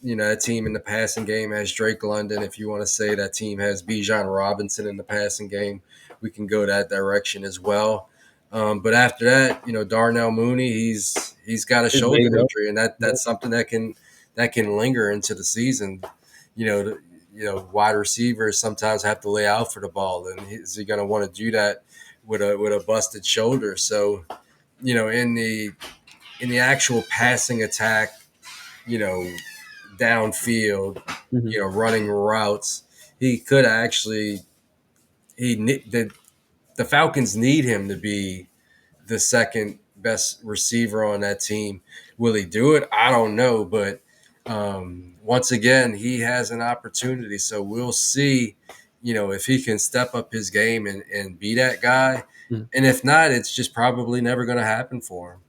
that team in the passing game has Drake London. If you want to say that team has Bijan Robinson in the passing game, we can go that direction as well. But after that, Darnell Mooney, he's got a He's shoulder banged up. injury, and that's something that can linger into the season. You know, the, wide receivers sometimes have to lay out for the ball, and is he going to want to do that with a busted shoulder? So, in the actual passing attack, you know, downfield, Mhm. running routes. He could actually the Falcons need him to be the second best receiver on that team. Will he do it? I don't know, but once again, he has an opportunity. So we'll see, if he can step up his game and be that guy. Mhm. And if not, it's just probably never going to happen for him.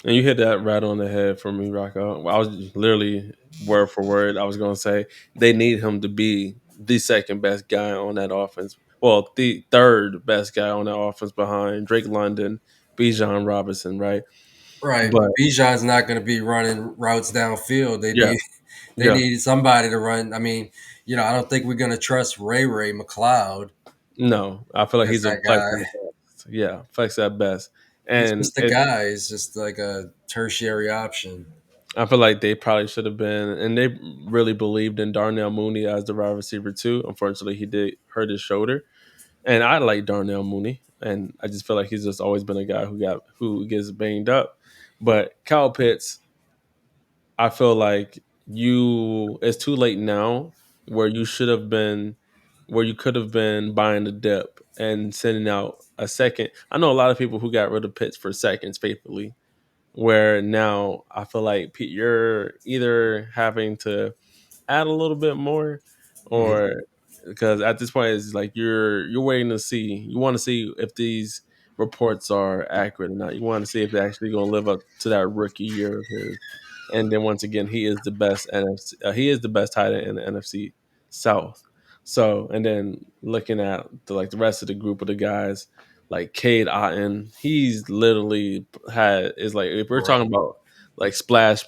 And you hit that right on the head for me, Rocco. I was literally word for word. I was going to say they need him to be the second best guy on that offense. Well, the third best guy on that offense behind Drake London, Bijan Robinson, right? Right, But but Bijan's not going to be running routes downfield. yeah, They yeah, need somebody to run. I mean, I don't think we're going to trust Ray McLeod no, I feel like as he's a that flex guy. at best. Yeah, flex at best. He's And just a guy. He's just like a tertiary option. I feel like they probably should have been, and they really believed in Darnell Mooney as the wide receiver too. Unfortunately, he did hurt his shoulder. And I like Darnell Mooney, and I just feel like he's just always been a guy who gets banged up. But Kyle Pitts, I feel like it's too late now where you should have been where you could have been buying the dip and sending out a second. I know a lot of people who got rid of Pitts for seconds faithfully, where now I feel like you're either having to add a little bit more, Mhm. or because at this point it's like you're waiting to see. You want to see if these reports are accurate or not. You want to see if they're actually going to live up to that rookie year of his. And then once again, he is the best NFC. He is the best tight end in the NFC South. So, and then looking at the rest of the group of the guys, like Cade Otton, he's literally had is like if we're Right. talking about like splash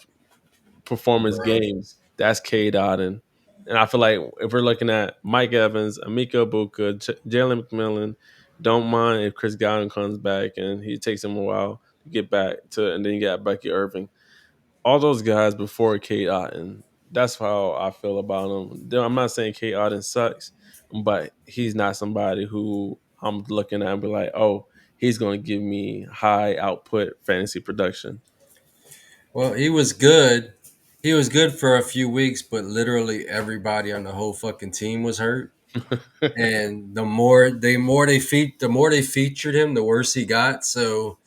performance Right. games, that's K Dot. And I feel like if we're looking at Mike Evans, Amika Ibuka, Jalen McMillan, don't mind if Chris Godwin comes back and he takes him a while to get back to, and then you got Bucky Irving. All those guys before K Otten. That's how I feel about him. I'm not saying K Otten sucks, but he's not somebody who I'm looking at and be like, oh, he's going to give me high output fantasy production. Well, he was good. He was good for a few weeks, but literally everybody on the whole fucking team was hurt. And the more they featured him, the worse he got. So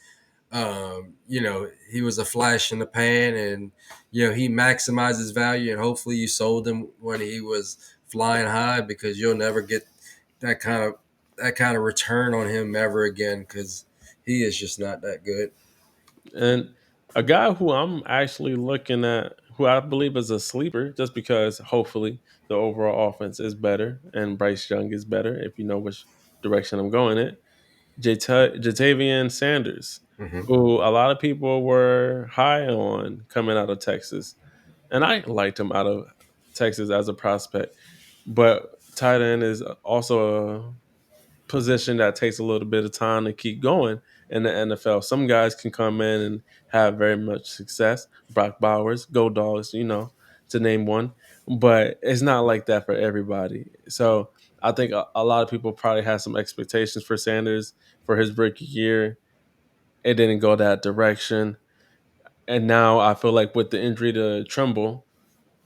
he was a flash in the pan, and he maximized his value, and hopefully you sold him when he was flying high, because you'll never get that kind of that kind of return on him ever again, because he is just not that good. And a guy who I'm actually looking at, who I believe is a sleeper, just because hopefully the overall offense is better and Bryce Young is better, if you know which direction I'm going in. Jatavian Sanders, Hmm. who a lot of people were high on coming out of Texas. And I liked him out of Texas as a prospect. But tight end is also position that takes a little bit of time to keep going in the NFL. Some guys can come in and have very much success. Brock Bowers, Go Dogs, to name one. But it's not like that for everybody. So I think a lot of people probably had some expectations for Sanders for his rookie year. It didn't go that direction. And now I feel like with the injury to Trumbull,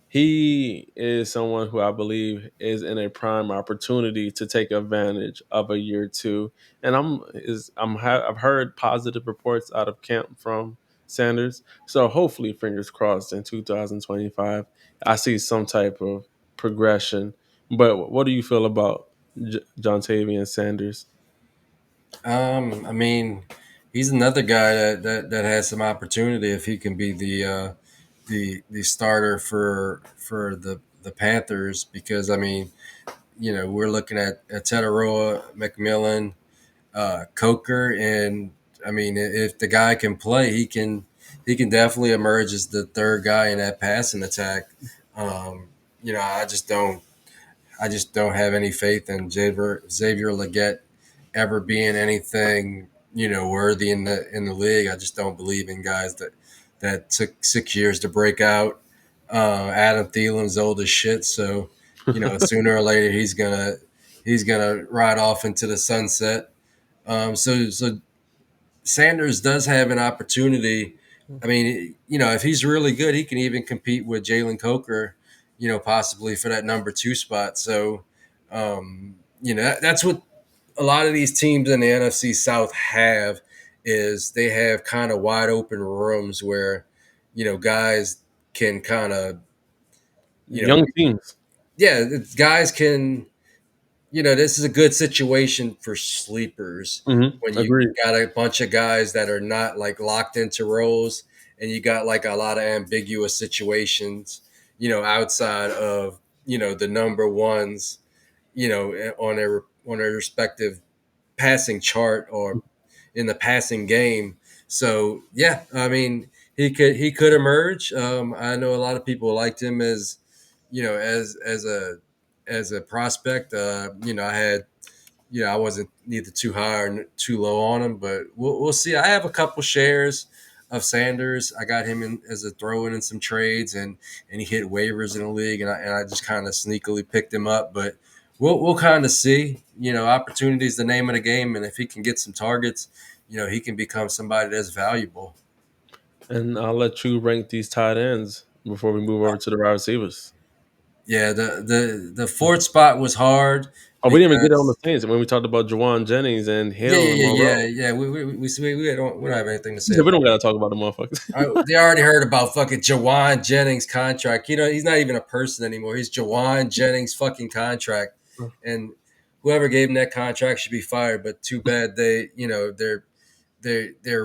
he is someone who I believe is in a prime opportunity to take advantage of a year or two. And I've heard positive reports out of camp from Sanders. So hopefully, fingers crossed, in 2025, I see some type of progression. But what do you feel about John Tavian Sanders? I mean, he's another guy that has some opportunity if he can be the starter for the Panthers, because I mean, we're looking at Tetaroa, McMillan, Coker, and I mean, if the guy can play, he can definitely emerge as the third guy in that passing attack. Um, I just don't have any faith in Xavier Leggett ever being anything worthy in the league. I just don't believe in guys that took 6 years to break out. Adam Thielen's old as shit, so sooner or later he's gonna ride off into the sunset. So Sanders does have an opportunity. I mean, if he's really good, he can even compete with Jalen Coker, possibly for that number two spot. So, that's what a lot of these teams in the NFC South have, is they have kind of wide open rooms where, guys can kind of, you know, Young teams. yeah, guys can this is a good situation for sleepers when you Agreed. got a bunch of guys that are not like locked into roles, and you got like a lot of ambiguous situations, outside of, the number ones, on their respective passing chart or in the passing game. So yeah, I mean, he could emerge. I know a lot of people liked him as as a prospect. I wasn't neither too high or too low on him, but we'll see. I have a couple shares of Sanders. I got him in as a throw in some trades, and he hit waivers in the league, and I just kind of sneakily picked him up. But we'll kind of see. Opportunity is the name of the game, and if he can get some targets, he can become somebody that's valuable. And I'll let you rank these tight ends before we move over to the wide receivers. Yeah, the fourth spot was hard Oh, we didn't even get on the because Saints when we talked about Jawan Jennings and yeah, Hill yeah, and yeah, Moreau. yeah, yeah. We don't have anything to We say said we about. don't got to talk about the motherfuckers. They already heard about fucking Jawan Jennings' contract. He's not even a person anymore. He's Jawan Jennings' fucking contract, and whoever gave him that contract should be fired. But too bad they're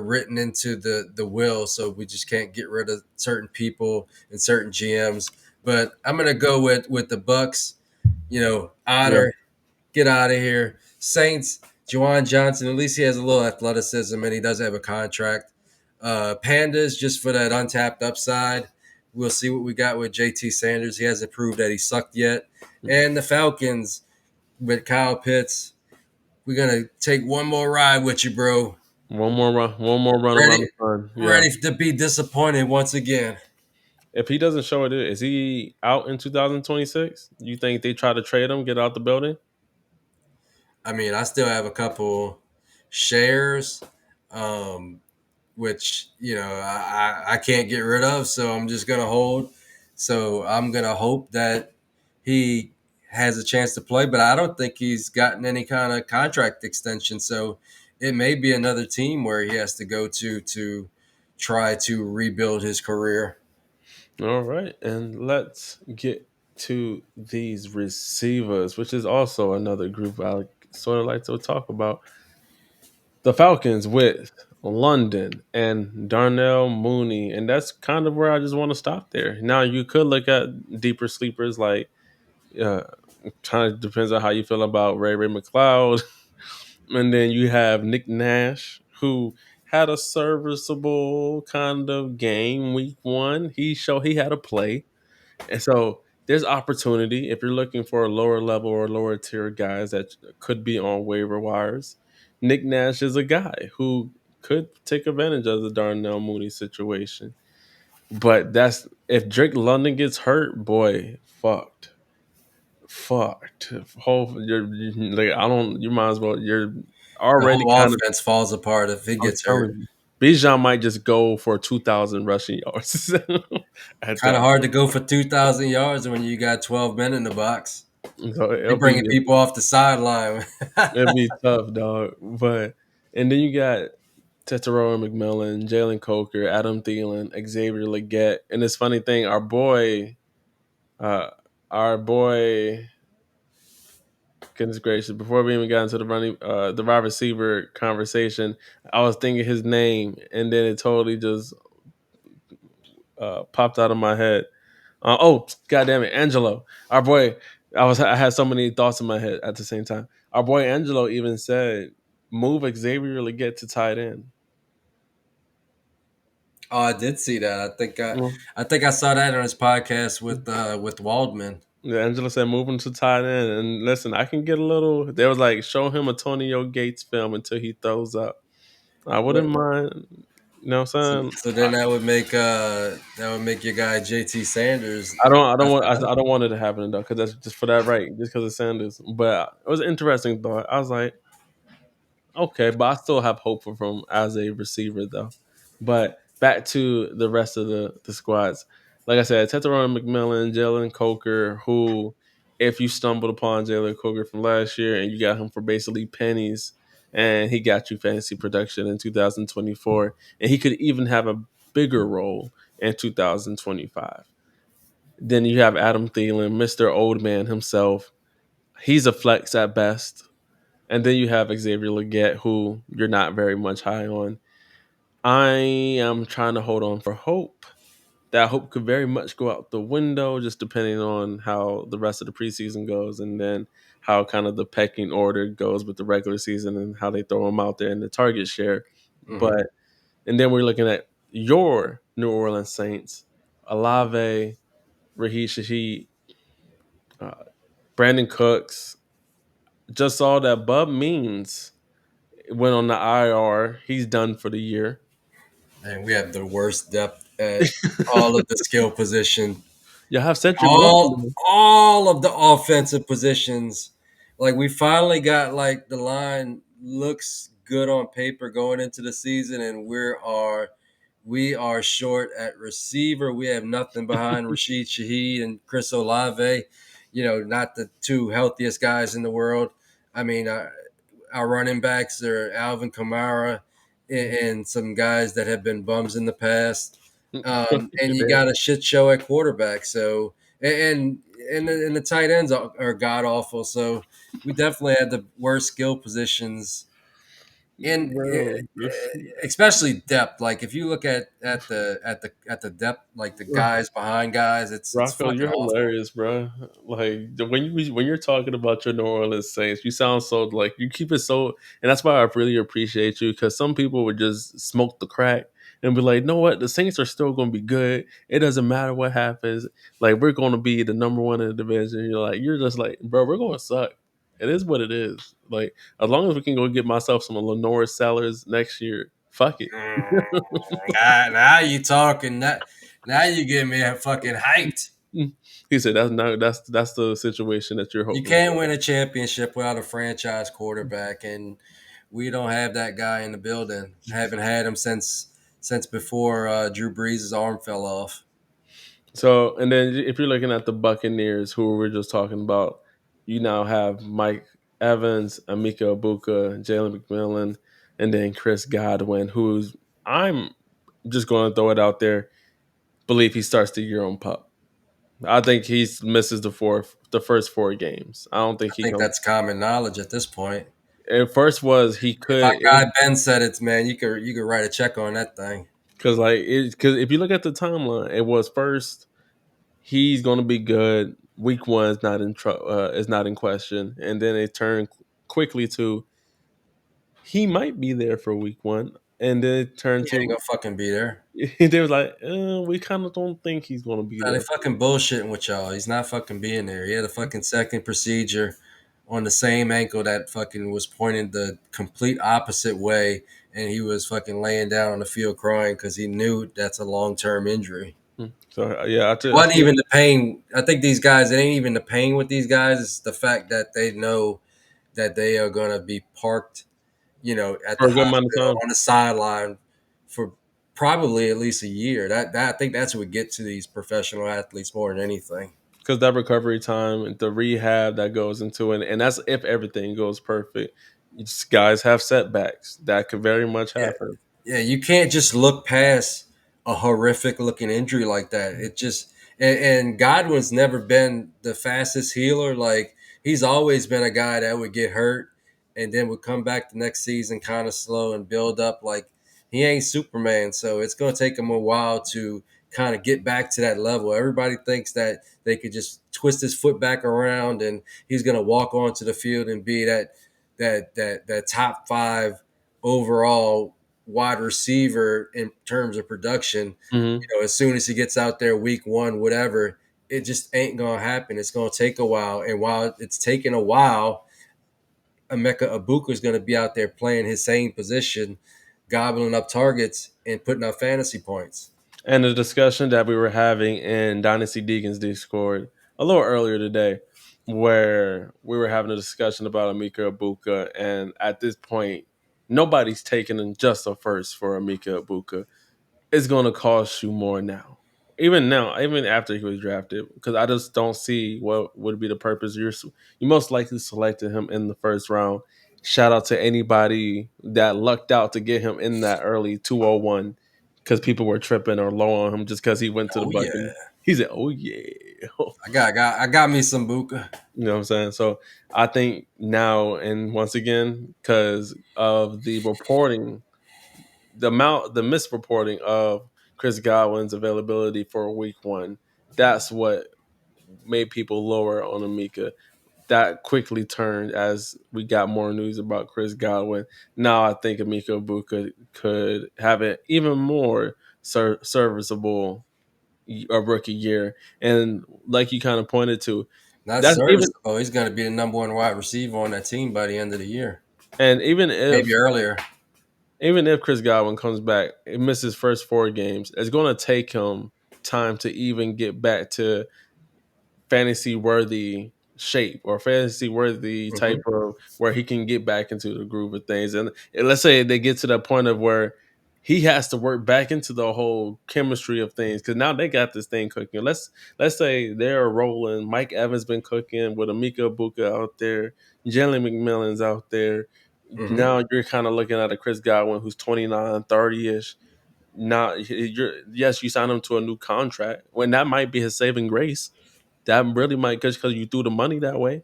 written into the will, so we just can't get rid of certain people and certain GMs. But I'm gonna go with the Bucks. Yeah. Otter, get out of here. Saints, Juwan Johnson, at least he has a little athleticism and he does have a contract. Pandas, just for that untapped upside. We'll see what we got with JT Sanders. He hasn't proved that he sucked yet. And the Falcons with Kyle Pitts. We're going to take one more ride with you, bro. One more run Ready, around the sun. Yeah. ready to be disappointed once again. If he doesn't show it, is he out in 2026? You think they try to trade him, get out the building? I mean, I still have a couple shares. Um, which I can't get rid of. So I'm just gonna hold. So I'm gonna hope that he has a chance to play, but I don't think he's gotten any kind of contract extension. So it may be another team where he has to go to try to rebuild his career. All right. And let's get to these receivers, which is also another group I sort of like to talk about. The Falcons with London and Darnell Mooney. And that's kind of where I just want to stop there. Now, you could look at deeper sleepers like, uh, kind of depends on how you feel about Ray McLeod. And then you have Nick Nash, who had a serviceable kind of game week one. He showed he had a play. And so there's opportunity if you're looking for a lower level or lower tier guys that could be on waiver wires. Nick Nash is a guy who could take advantage of the Darnell Mooney situation. But that's if Drake London gets hurt, boy, fucked. Like I don't. You might as well. You're The already whole kind of. offense falls apart if he I'm gets hurt. telling you, Bijan might just go for 2,000 rushing yards at Kind of that hard to point. go for 2,000 yards when you got 12 men in the box. So They bringing people off the sideline. it'll be tough, dog. But and then you got Tetero McMillan, Jalen Coker, Adam Thielen, Xavier Leggett, and this funny thing, uh, our boy Goodness gracious! Before we even got into the wide receiver conversation, I was thinking his name, and then it totally just popped out of my head. Oh, god damn it, Angelo, our boy. I had so many thoughts in my head at the same time. Our boy Angelo even said, "Move Xavier Legette to tight end." Oh, I did see that. Well, I think I saw that on his podcast with Waldman. yeah, Angelo said, "Move him to tight end." And listen, I can get a little. They was like, "Show him Antonio Gates film until he throws up." I wouldn't What? mind. You know what I'm saying? So then that would make your guy JT Sanders. I don't want it to happen though, because that's just for that right, just because of Sanders. But it was an interesting thought. I was like, okay, but I still have hope for him as a receiver though. But back to the rest of the squads. Like I said, Tetron McMillan, Jalen Coker, who if you stumbled upon Jalen Coker from last year and you got him for basically pennies and he got you fantasy production in 2024 and he could even have a bigger role in 2025. Then you have Adam Thielen, Mr. Old Man himself. He's a flex at best. And then you have Xavier Legette, who you're not very much high on. I am trying to hold on for hope. That hope could very much go out the window, just depending on how the rest of the preseason goes, and then how kind of the pecking order goes with the regular season and how they throw them out there in the target share. Hmm. But and then we're looking at your New Orleans Saints, Alave, Raheem Shaheed, uh, Brandon Cooks. Just saw that Bub Means went on the IR. He's done for the year. And we have the worst depth at all of the skill position, You have Cedric Wilson. all of the offensive positions. Like we finally got like the line looks good on paper going into the season, and we are short at receiver. We have nothing behind Rashid Shaheed and Chris Olave. You know, not the two healthiest guys in the world. I mean, our running backs are Alvin Kamara and some guys that have been bums in the past. And you got a shit show at quarterback. So and the tight ends are god awful. So we definitely had the worst skill positions in Bro, especially depth. Like if you look at the depth, like the guys behind guys, it's Rocco, fucking you're awful. hilarious, bro. Like when you're talking about your New Orleans Saints, you sound so like you keep it so, and that's why I really appreciate you because some people would just smoke the crack and be like, "No, what? The Saints are still going to be good. It doesn't matter what happens. Like we're going to be the number one in the division." You're just like, bro, we're going to suck. It is what it is. Like as long as we can go get myself some Lenore Sellers next year, fuck it. Now you talking that now you get me fucking hyped. He said that's no, that's the situation that you're You hoping can't for. win a championship without a franchise quarterback, and we don't have that guy in the building. Haven't had him since before Drew Brees' arm fell off. So, and then if you're looking at the Buccaneers, who we were just talking about, you now have Mike Evans, Amika Ibuka, Jalen McMillan, and then Chris Godwin, who's I'm just going to throw it out there. Believe he starts the year on pup. I think he misses the first 4 games. I don't think I he think comes. that's common knowledge at this point. At first was he If our could guy Ben said it's man, you could write a check on that thing. because if you look at the timeline, it was first he's going to be good. Week one is not in question, and then it turned quickly to he might be there for week one, and then it He turned ain't to gonna fucking be there. they was like, we kind of don't think he's going to be Nah, they there. fucking bullshitting with y'all. He's not fucking being there. He had a fucking second procedure on the same ankle that fucking was pointed the complete opposite way, and he was fucking laying down on the field crying because he knew that's a long term injury. So yeah, I Wasn't still even the pain. I think these guys. It ain't even the pain with these guys. It's the fact that they know that they are gonna be parked, at for the a good amount of hospital time on the sideline for probably at least a year. That I think that's what gets to these professional athletes more than anything. because that recovery time and the rehab that goes into it, and that's if everything goes perfect. Guys have setbacks that could very much Yeah, happen. yeah. You can't just look past a horrific looking injury like that. It just and Godwin's never been the fastest healer. Like he's always been a guy that would get hurt and then would come back the next season kind of slow and build up. Like he ain't Superman, so it's going to take him a while to kind of get back to that level. Everybody thinks that they could just twist his foot back around and he's going to walk onto the field and be that top five overall wide receiver in terms of production. Hmm. As soon as he gets out there week one, whatever, it just ain't gonna happen. It's gonna take a while. And while it's taking a while, Emeka Ibuka is gonna be out there playing his same position, gobbling up targets and putting up fantasy points. And the discussion that we were having in Dynasty Deacons Discord a little earlier today, where we were having a discussion about Amika Ibuka, and at this point, nobody's taking just a first for Amika Ibuka. It's going to cost you more now, even after he was drafted, because I just don't see what would be the purpose. You most likely selected him in the first round. Shout out to anybody that lucked out to get him in that early 201 because people were tripping or low on him just because he went to the Oh Buccaneers. yeah, He said, "Oh yeah." I got me some Buka. You know what I'm saying? So I think now, and once again, because of the reporting, the misreporting of Chris Godwin's availability for week one, that's what made people lower on Amika. That quickly turned as we got more news about Chris Godwin. Now I think Amika Ibuka could have an even more serviceable a rookie year, and like you kind of pointed to, Not that's even serviceable. He's gonna be the number one wide receiver on that team by the end of the year, and maybe earlier. even if Chris Godwin comes back and misses first 4 games, it's going to take him time to even get back to fantasy worthy shape or fantasy worthy type Hmm. of where he can get back into the groove of things. And let's say they get to the point of where he has to work back into the whole chemistry of things because now they got this thing cooking. Let's say they're rolling. Mike Evans been cooking with Amika Buka out there, Jalen McMillan's out there. Hmm. Now you're kind of looking at a Chris Godwin who's 29, 30 ish. Now you're yes, you signed him to a new contract when that might be his saving grace. That really might just because you threw the money that way.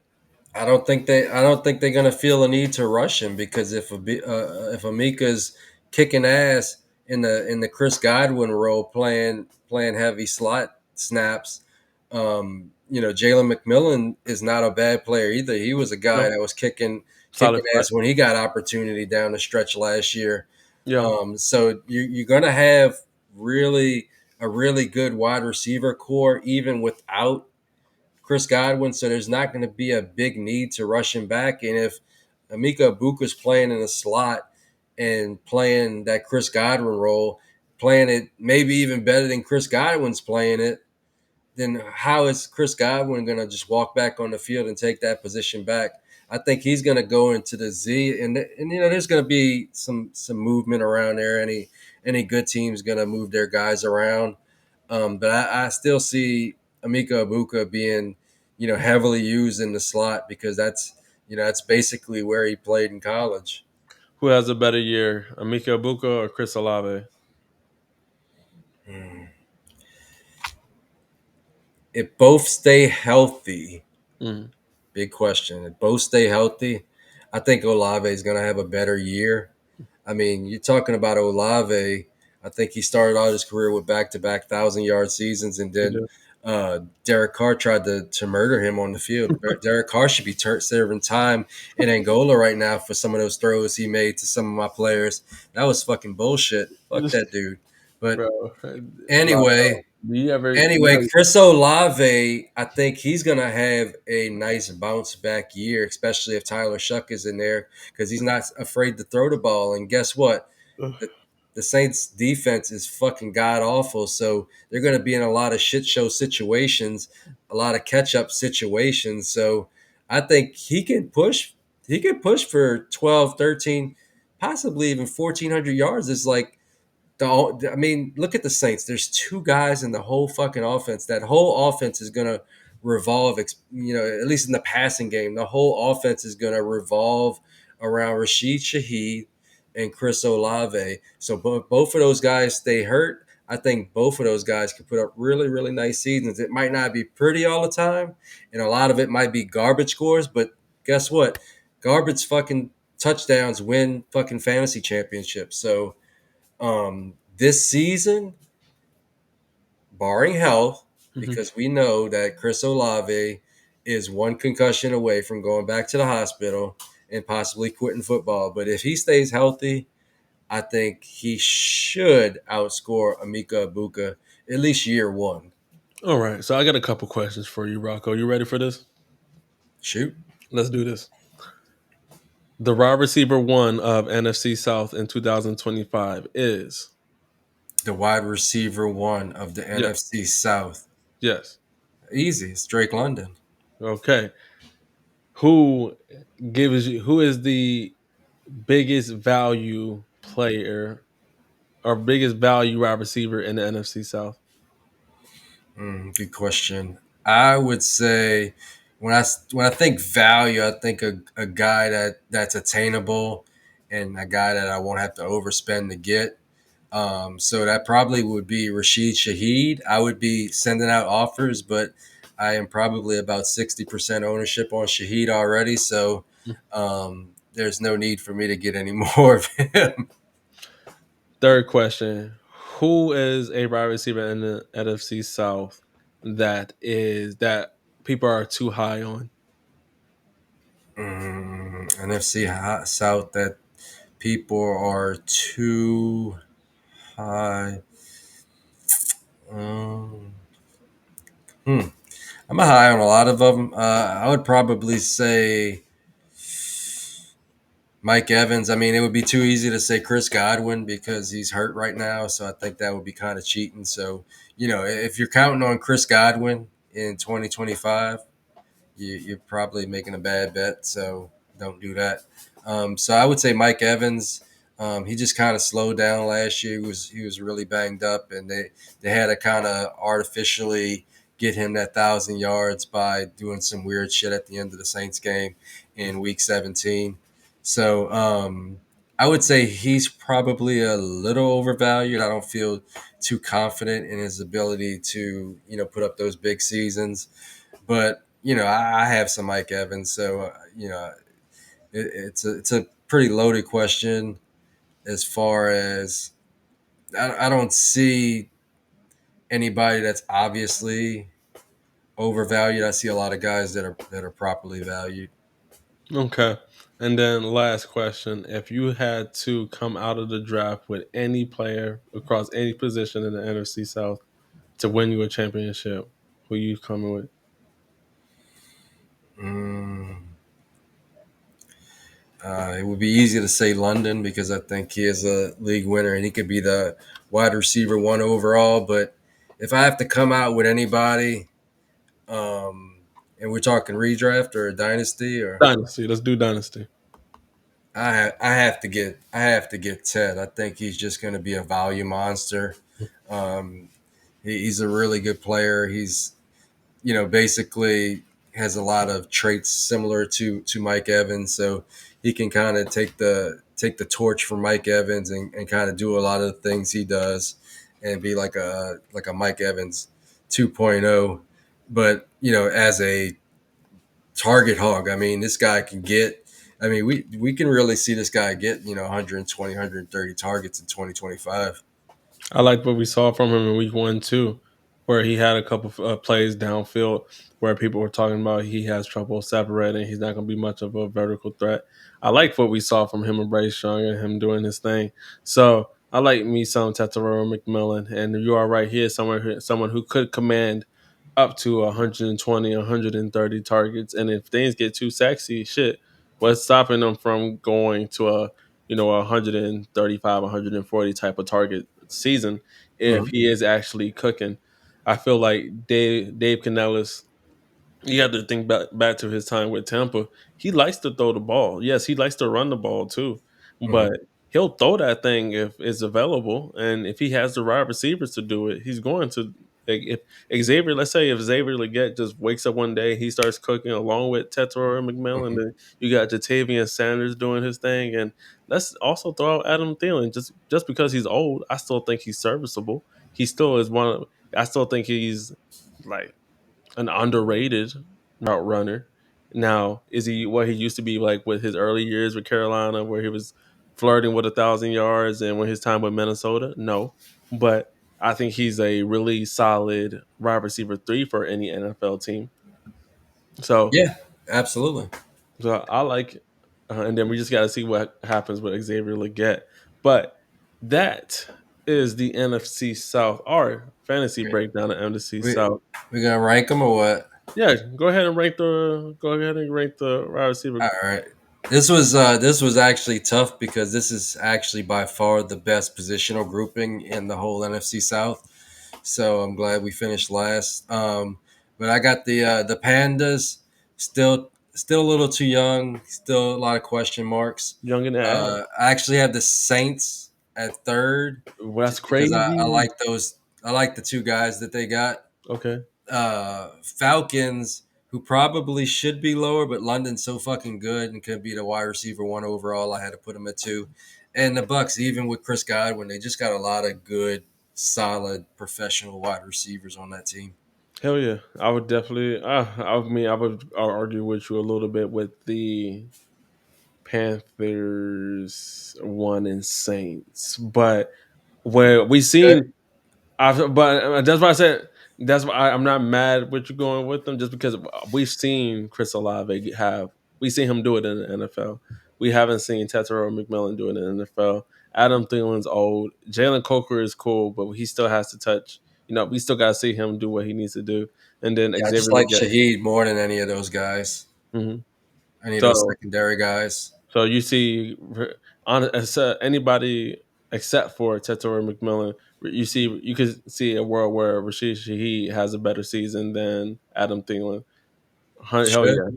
I don't think they're gonna feel a need to rush him because if Amika's kicking ass in the Chris Godwin role, playing heavy slot snaps, Jalen McMillan is not a bad player either. He was a guy No, that was kicking solid flex. ass when he got opportunity down the stretch last year. Yeah, So you're gonna have really a really good wide receiver core even without Chris Godwin, so there's not going to be a big need to rush him back. And if Amika Ibuka's playing in a slot and playing that Chris Godwin role, playing it maybe even better than Chris Godwin's playing it, then how is Chris Godwin going to just walk back on the field and take that position back? I think he's going to go into the Z, and there's going to be some movement around there. Any good team's going to move their guys around, but I still see Amika Ibuka being heavily used in the slot because that's basically where he played in college. who has a better year, Amika Ibuka or Chris Olave? Hmm. If both stay healthy, Mm, big question. If both stay healthy, I think Olave is going to have a better year. I mean, you're talking about Olave. I think he started out his career with back-to-back 1,000-yard seasons, and he then did. Derek Carr tried to murder him on the field. Derek Carr should be serving time in Angola right now for some of those throws he made to some of my players. That was fucking bullshit. Fuck that dude. But Bro, like, anyway, do you ever? Anyway, Chris Olave, I think he's gonna have a nice bounce back year, especially if Tyler Shuck is in there because he's not afraid to throw the ball. And guess what? The, the Saints defense is fucking god awful, so they're gonna be in a lot of shit show situations, a lot of catch up situations. So I think he can push. He can push for 12, 13, possibly even 1,400 yards. It's like I mean, look at the Saints. There's two guys in the whole fucking offense. That whole offense is going to revolve, at least in the passing game, the whole offense is going to revolve around Rashid Shaheed and Chris Olave. So both of those guys stay hurt. I think both of those guys could put up really, really nice seasons. It might not be pretty all the time, and a lot of it might be garbage scores, but guess what? Garbage fucking touchdowns win fucking fantasy championships. So this season, barring health, Mhm. because we know that Chris Olave is one concussion away from going back to the hospital and possibly quitting football. But if he stays healthy, I think he should outscore Amika Ibuka at least year one. All right, so I got a couple questions for you, Rocco. You ready for this? Shoot. Let's do this. The wide receiver one of NFC South in 2025 is. The wide receiver one of the Yes. NFC South. Yes. Easy. It's Drake London. Okay. Who who is the biggest value player or biggest value wide receiver in the NFC South? Good question. I would say when I think value, I think a guy that's attainable and a guy that I won't have to overspend to get. So that probably would be Rashid Shaheed. I would be sending out offers, but I am probably about 60% ownership on Shaheed already. So there's no need for me to get any more of him. Third question: who is a wide receiver in the NFC South that people are too high on? NFC South that people are too high. Um, hmm. I'm a high on a lot of them. I would probably say Mike Evans. I mean, it would be too easy to say Chris Godwin because he's hurt right now. So I think that would be kind of cheating. So, if you're counting on Chris Godwin in 2025, you're probably making a bad bet. So don't do that. So I would say Mike Evans. He just kind of slowed down last year. He was really banged up, and they had to kind of artificially get him that 1,000 yards by doing some weird shit at the end of the Saints game in Week 17. So I would say he's probably a little overvalued. I don't feel too confident in his ability to put up those big seasons, but I have some Mike Evans, so it's a pretty loaded question as far as I don't see anybody that's obviously overvalued. I see a lot of guys that are properly valued. Okay. And then last question: if you had to come out of the draft with any player across any position in the NFC South to win you a championship, who you coming with? Mm, it would be easy to say London because I think he is a league winner and he could be the wide receiver one overall. But if I have to come out with anybody, and we're talking redraft or dynasty, or Dynasty. Let's do Dynasty. I have to get Ted. I think he's just going to be a value monster. Um, he's a really good player. He's basically has a lot of traits similar to Mike Evans, so he can kind of take the torch from Mike Evans and kind of do a lot of the things he does and be like a Mike Evans 2.0. But as a target hog, I mean, this guy can get. I mean, we can really see this guy get 120, 130 targets in 2025. I liked what we saw from him in week one too, where he had a couple plays downfield where people were talking about he has trouble separating. He's not going to be much of a vertical threat. I like what we saw from him and Bryce Young and him doing his thing. So I like me some Tetairoa McMillan, and you are right here, someone who could command up to 120, 130 targets. And if things get too sexy, shit, what's stopping them from going to a 135, 140 type of target season if Mhm. he is actually cooking? I feel like Dave Canellis, you have to think back to his time with Tampa. He likes to throw the ball. Yes, he likes to run the ball too, Mhm. but he'll throw that thing if it's available, and if he has the right receivers to do it, he's going to. Like if Xavier, let's say if Xavier Leggett just wakes up one day, he starts cooking along with Tetairoa McMillan, Mhm. then you got Jatavian Sanders doing his thing, and let's also throw out Adam Thielen. Just because he's old, I still think he's serviceable. he still is one. I still think he's like an underrated route runner. Now, is he what he used to be like with his early years with Carolina, where he was flirting with 1,000 yards, and with his time with Minnesota? No, but I think he's a really solid wide receiver three for any NFL team. So, Yeah, absolutely. so I like it. And then we just got to see what happens with Xavier Leggett. But that is the NFC South, our fantasy breakdown of NFC We South. we gonna rank them or what? Yeah, go ahead and rank the wide receiver. All right. This was actually tough because this is actually by far the best positional grouping in the whole NFC South. So I'm glad we finished last. But I got the Pandas still a little too young, still a lot of question marks. Young and Ad. I actually have the Saints at third, Well, that's just because I crazy. like those. I like the two guys that they got. Okay. Falcons, who probably should be lower, but London's so fucking good and could be the wide receiver one overall. I had to put them at two. And the Bucks, even with Chris Godwin, they just got a lot of good, solid, professional wide receivers on that team. Hell yeah. I would definitely, I mean, I would argue with you a little bit with the Panthers one and Saints. But where we Okay. seen but that's why I said that's why I'm not mad with you going with them, just because we've seen Chris Olave have we've seen him do it in the NFL. We haven't seen Tetero McMillan do it in the NFL. Adam Thielen's old. Jalen Coker is cool, but he still has to touch. We still got to see him do what he needs to do. And then Yeah, I just Xavier like Leggett. Shaheed more than any of those guys, hmm any of those So secondary guys. So you see, anybody except for Tetsuo McMillan, you could see a world where Rashid Shaheed has a better season than Adam Thielen. Hell Should, yeah!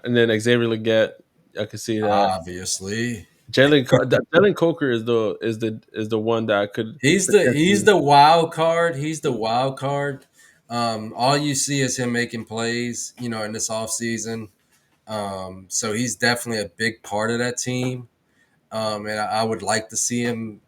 And then Xavier Leggett, I could see that. obviously. Jalen Coker is the one that I could He's potentially. the wild card. He's the wild card. All you see is him making plays, in this offseason. So he's definitely a big part of that team. And I would like to see him,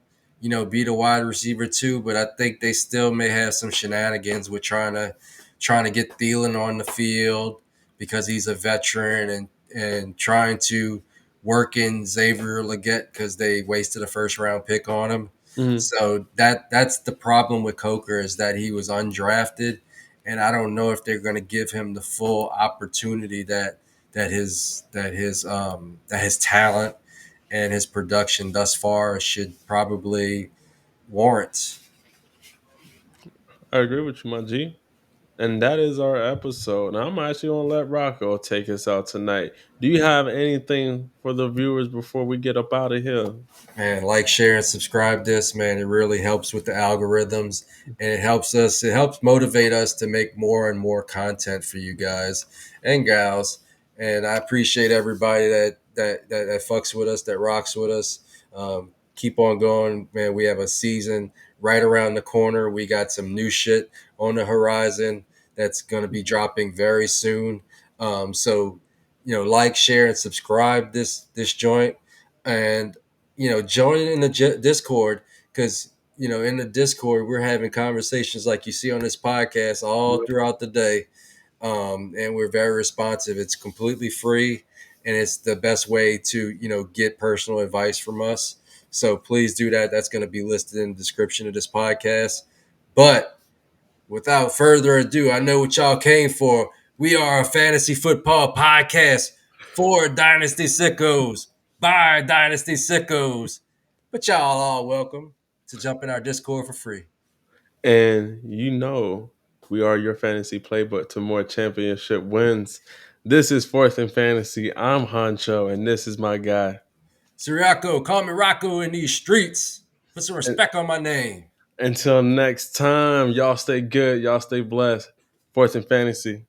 be the wide receiver too. But I think they still may have some shenanigans with trying to get Thielen on the field because he's a veteran and trying to work in Xavier Leggett because they wasted a first round pick on him. Mhm. So that's the problem with Coker is that he was undrafted, and I don't know if they're going to give him the full opportunity that his talent and his production thus far should probably warrant. I agree with you, my G. And that is our episode. Now, I'm actually gonna let Rocco take us out tonight. Do you have anything for the viewers before we get up out of here? Man, like, share, and subscribe this, man. It really helps with the algorithms, and it helps motivate us to make more and more content for you guys and gals. And I appreciate everybody that fucks with us, that rocks with us. Keep on going, man. We have a season right around the corner. We got some new shit on the horizon that's going to be dropping very soon. So, like, share, and subscribe this joint, and join in the Discord because in the Discord we're having conversations like you see on this podcast all throughout the day, and we're very responsive. It's completely free, and it's the best way to get personal advice from us. So please do that. That's going to be listed in the description of this podcast. But without further ado, I know what y'all came for. We are a fantasy football podcast for Dynasty Sickos by Dynasty Sickos. But y'all all welcome to jump in our Discord for free. And we are your fantasy playbook to more championship wins. This is Fourth and Fantasy. I'm Honcho, and this is my guy. Siriaco, call me Rocco in these streets. Put some And respect on my name. until next time, y'all stay good. Y'all stay blessed. Fourth and Fantasy.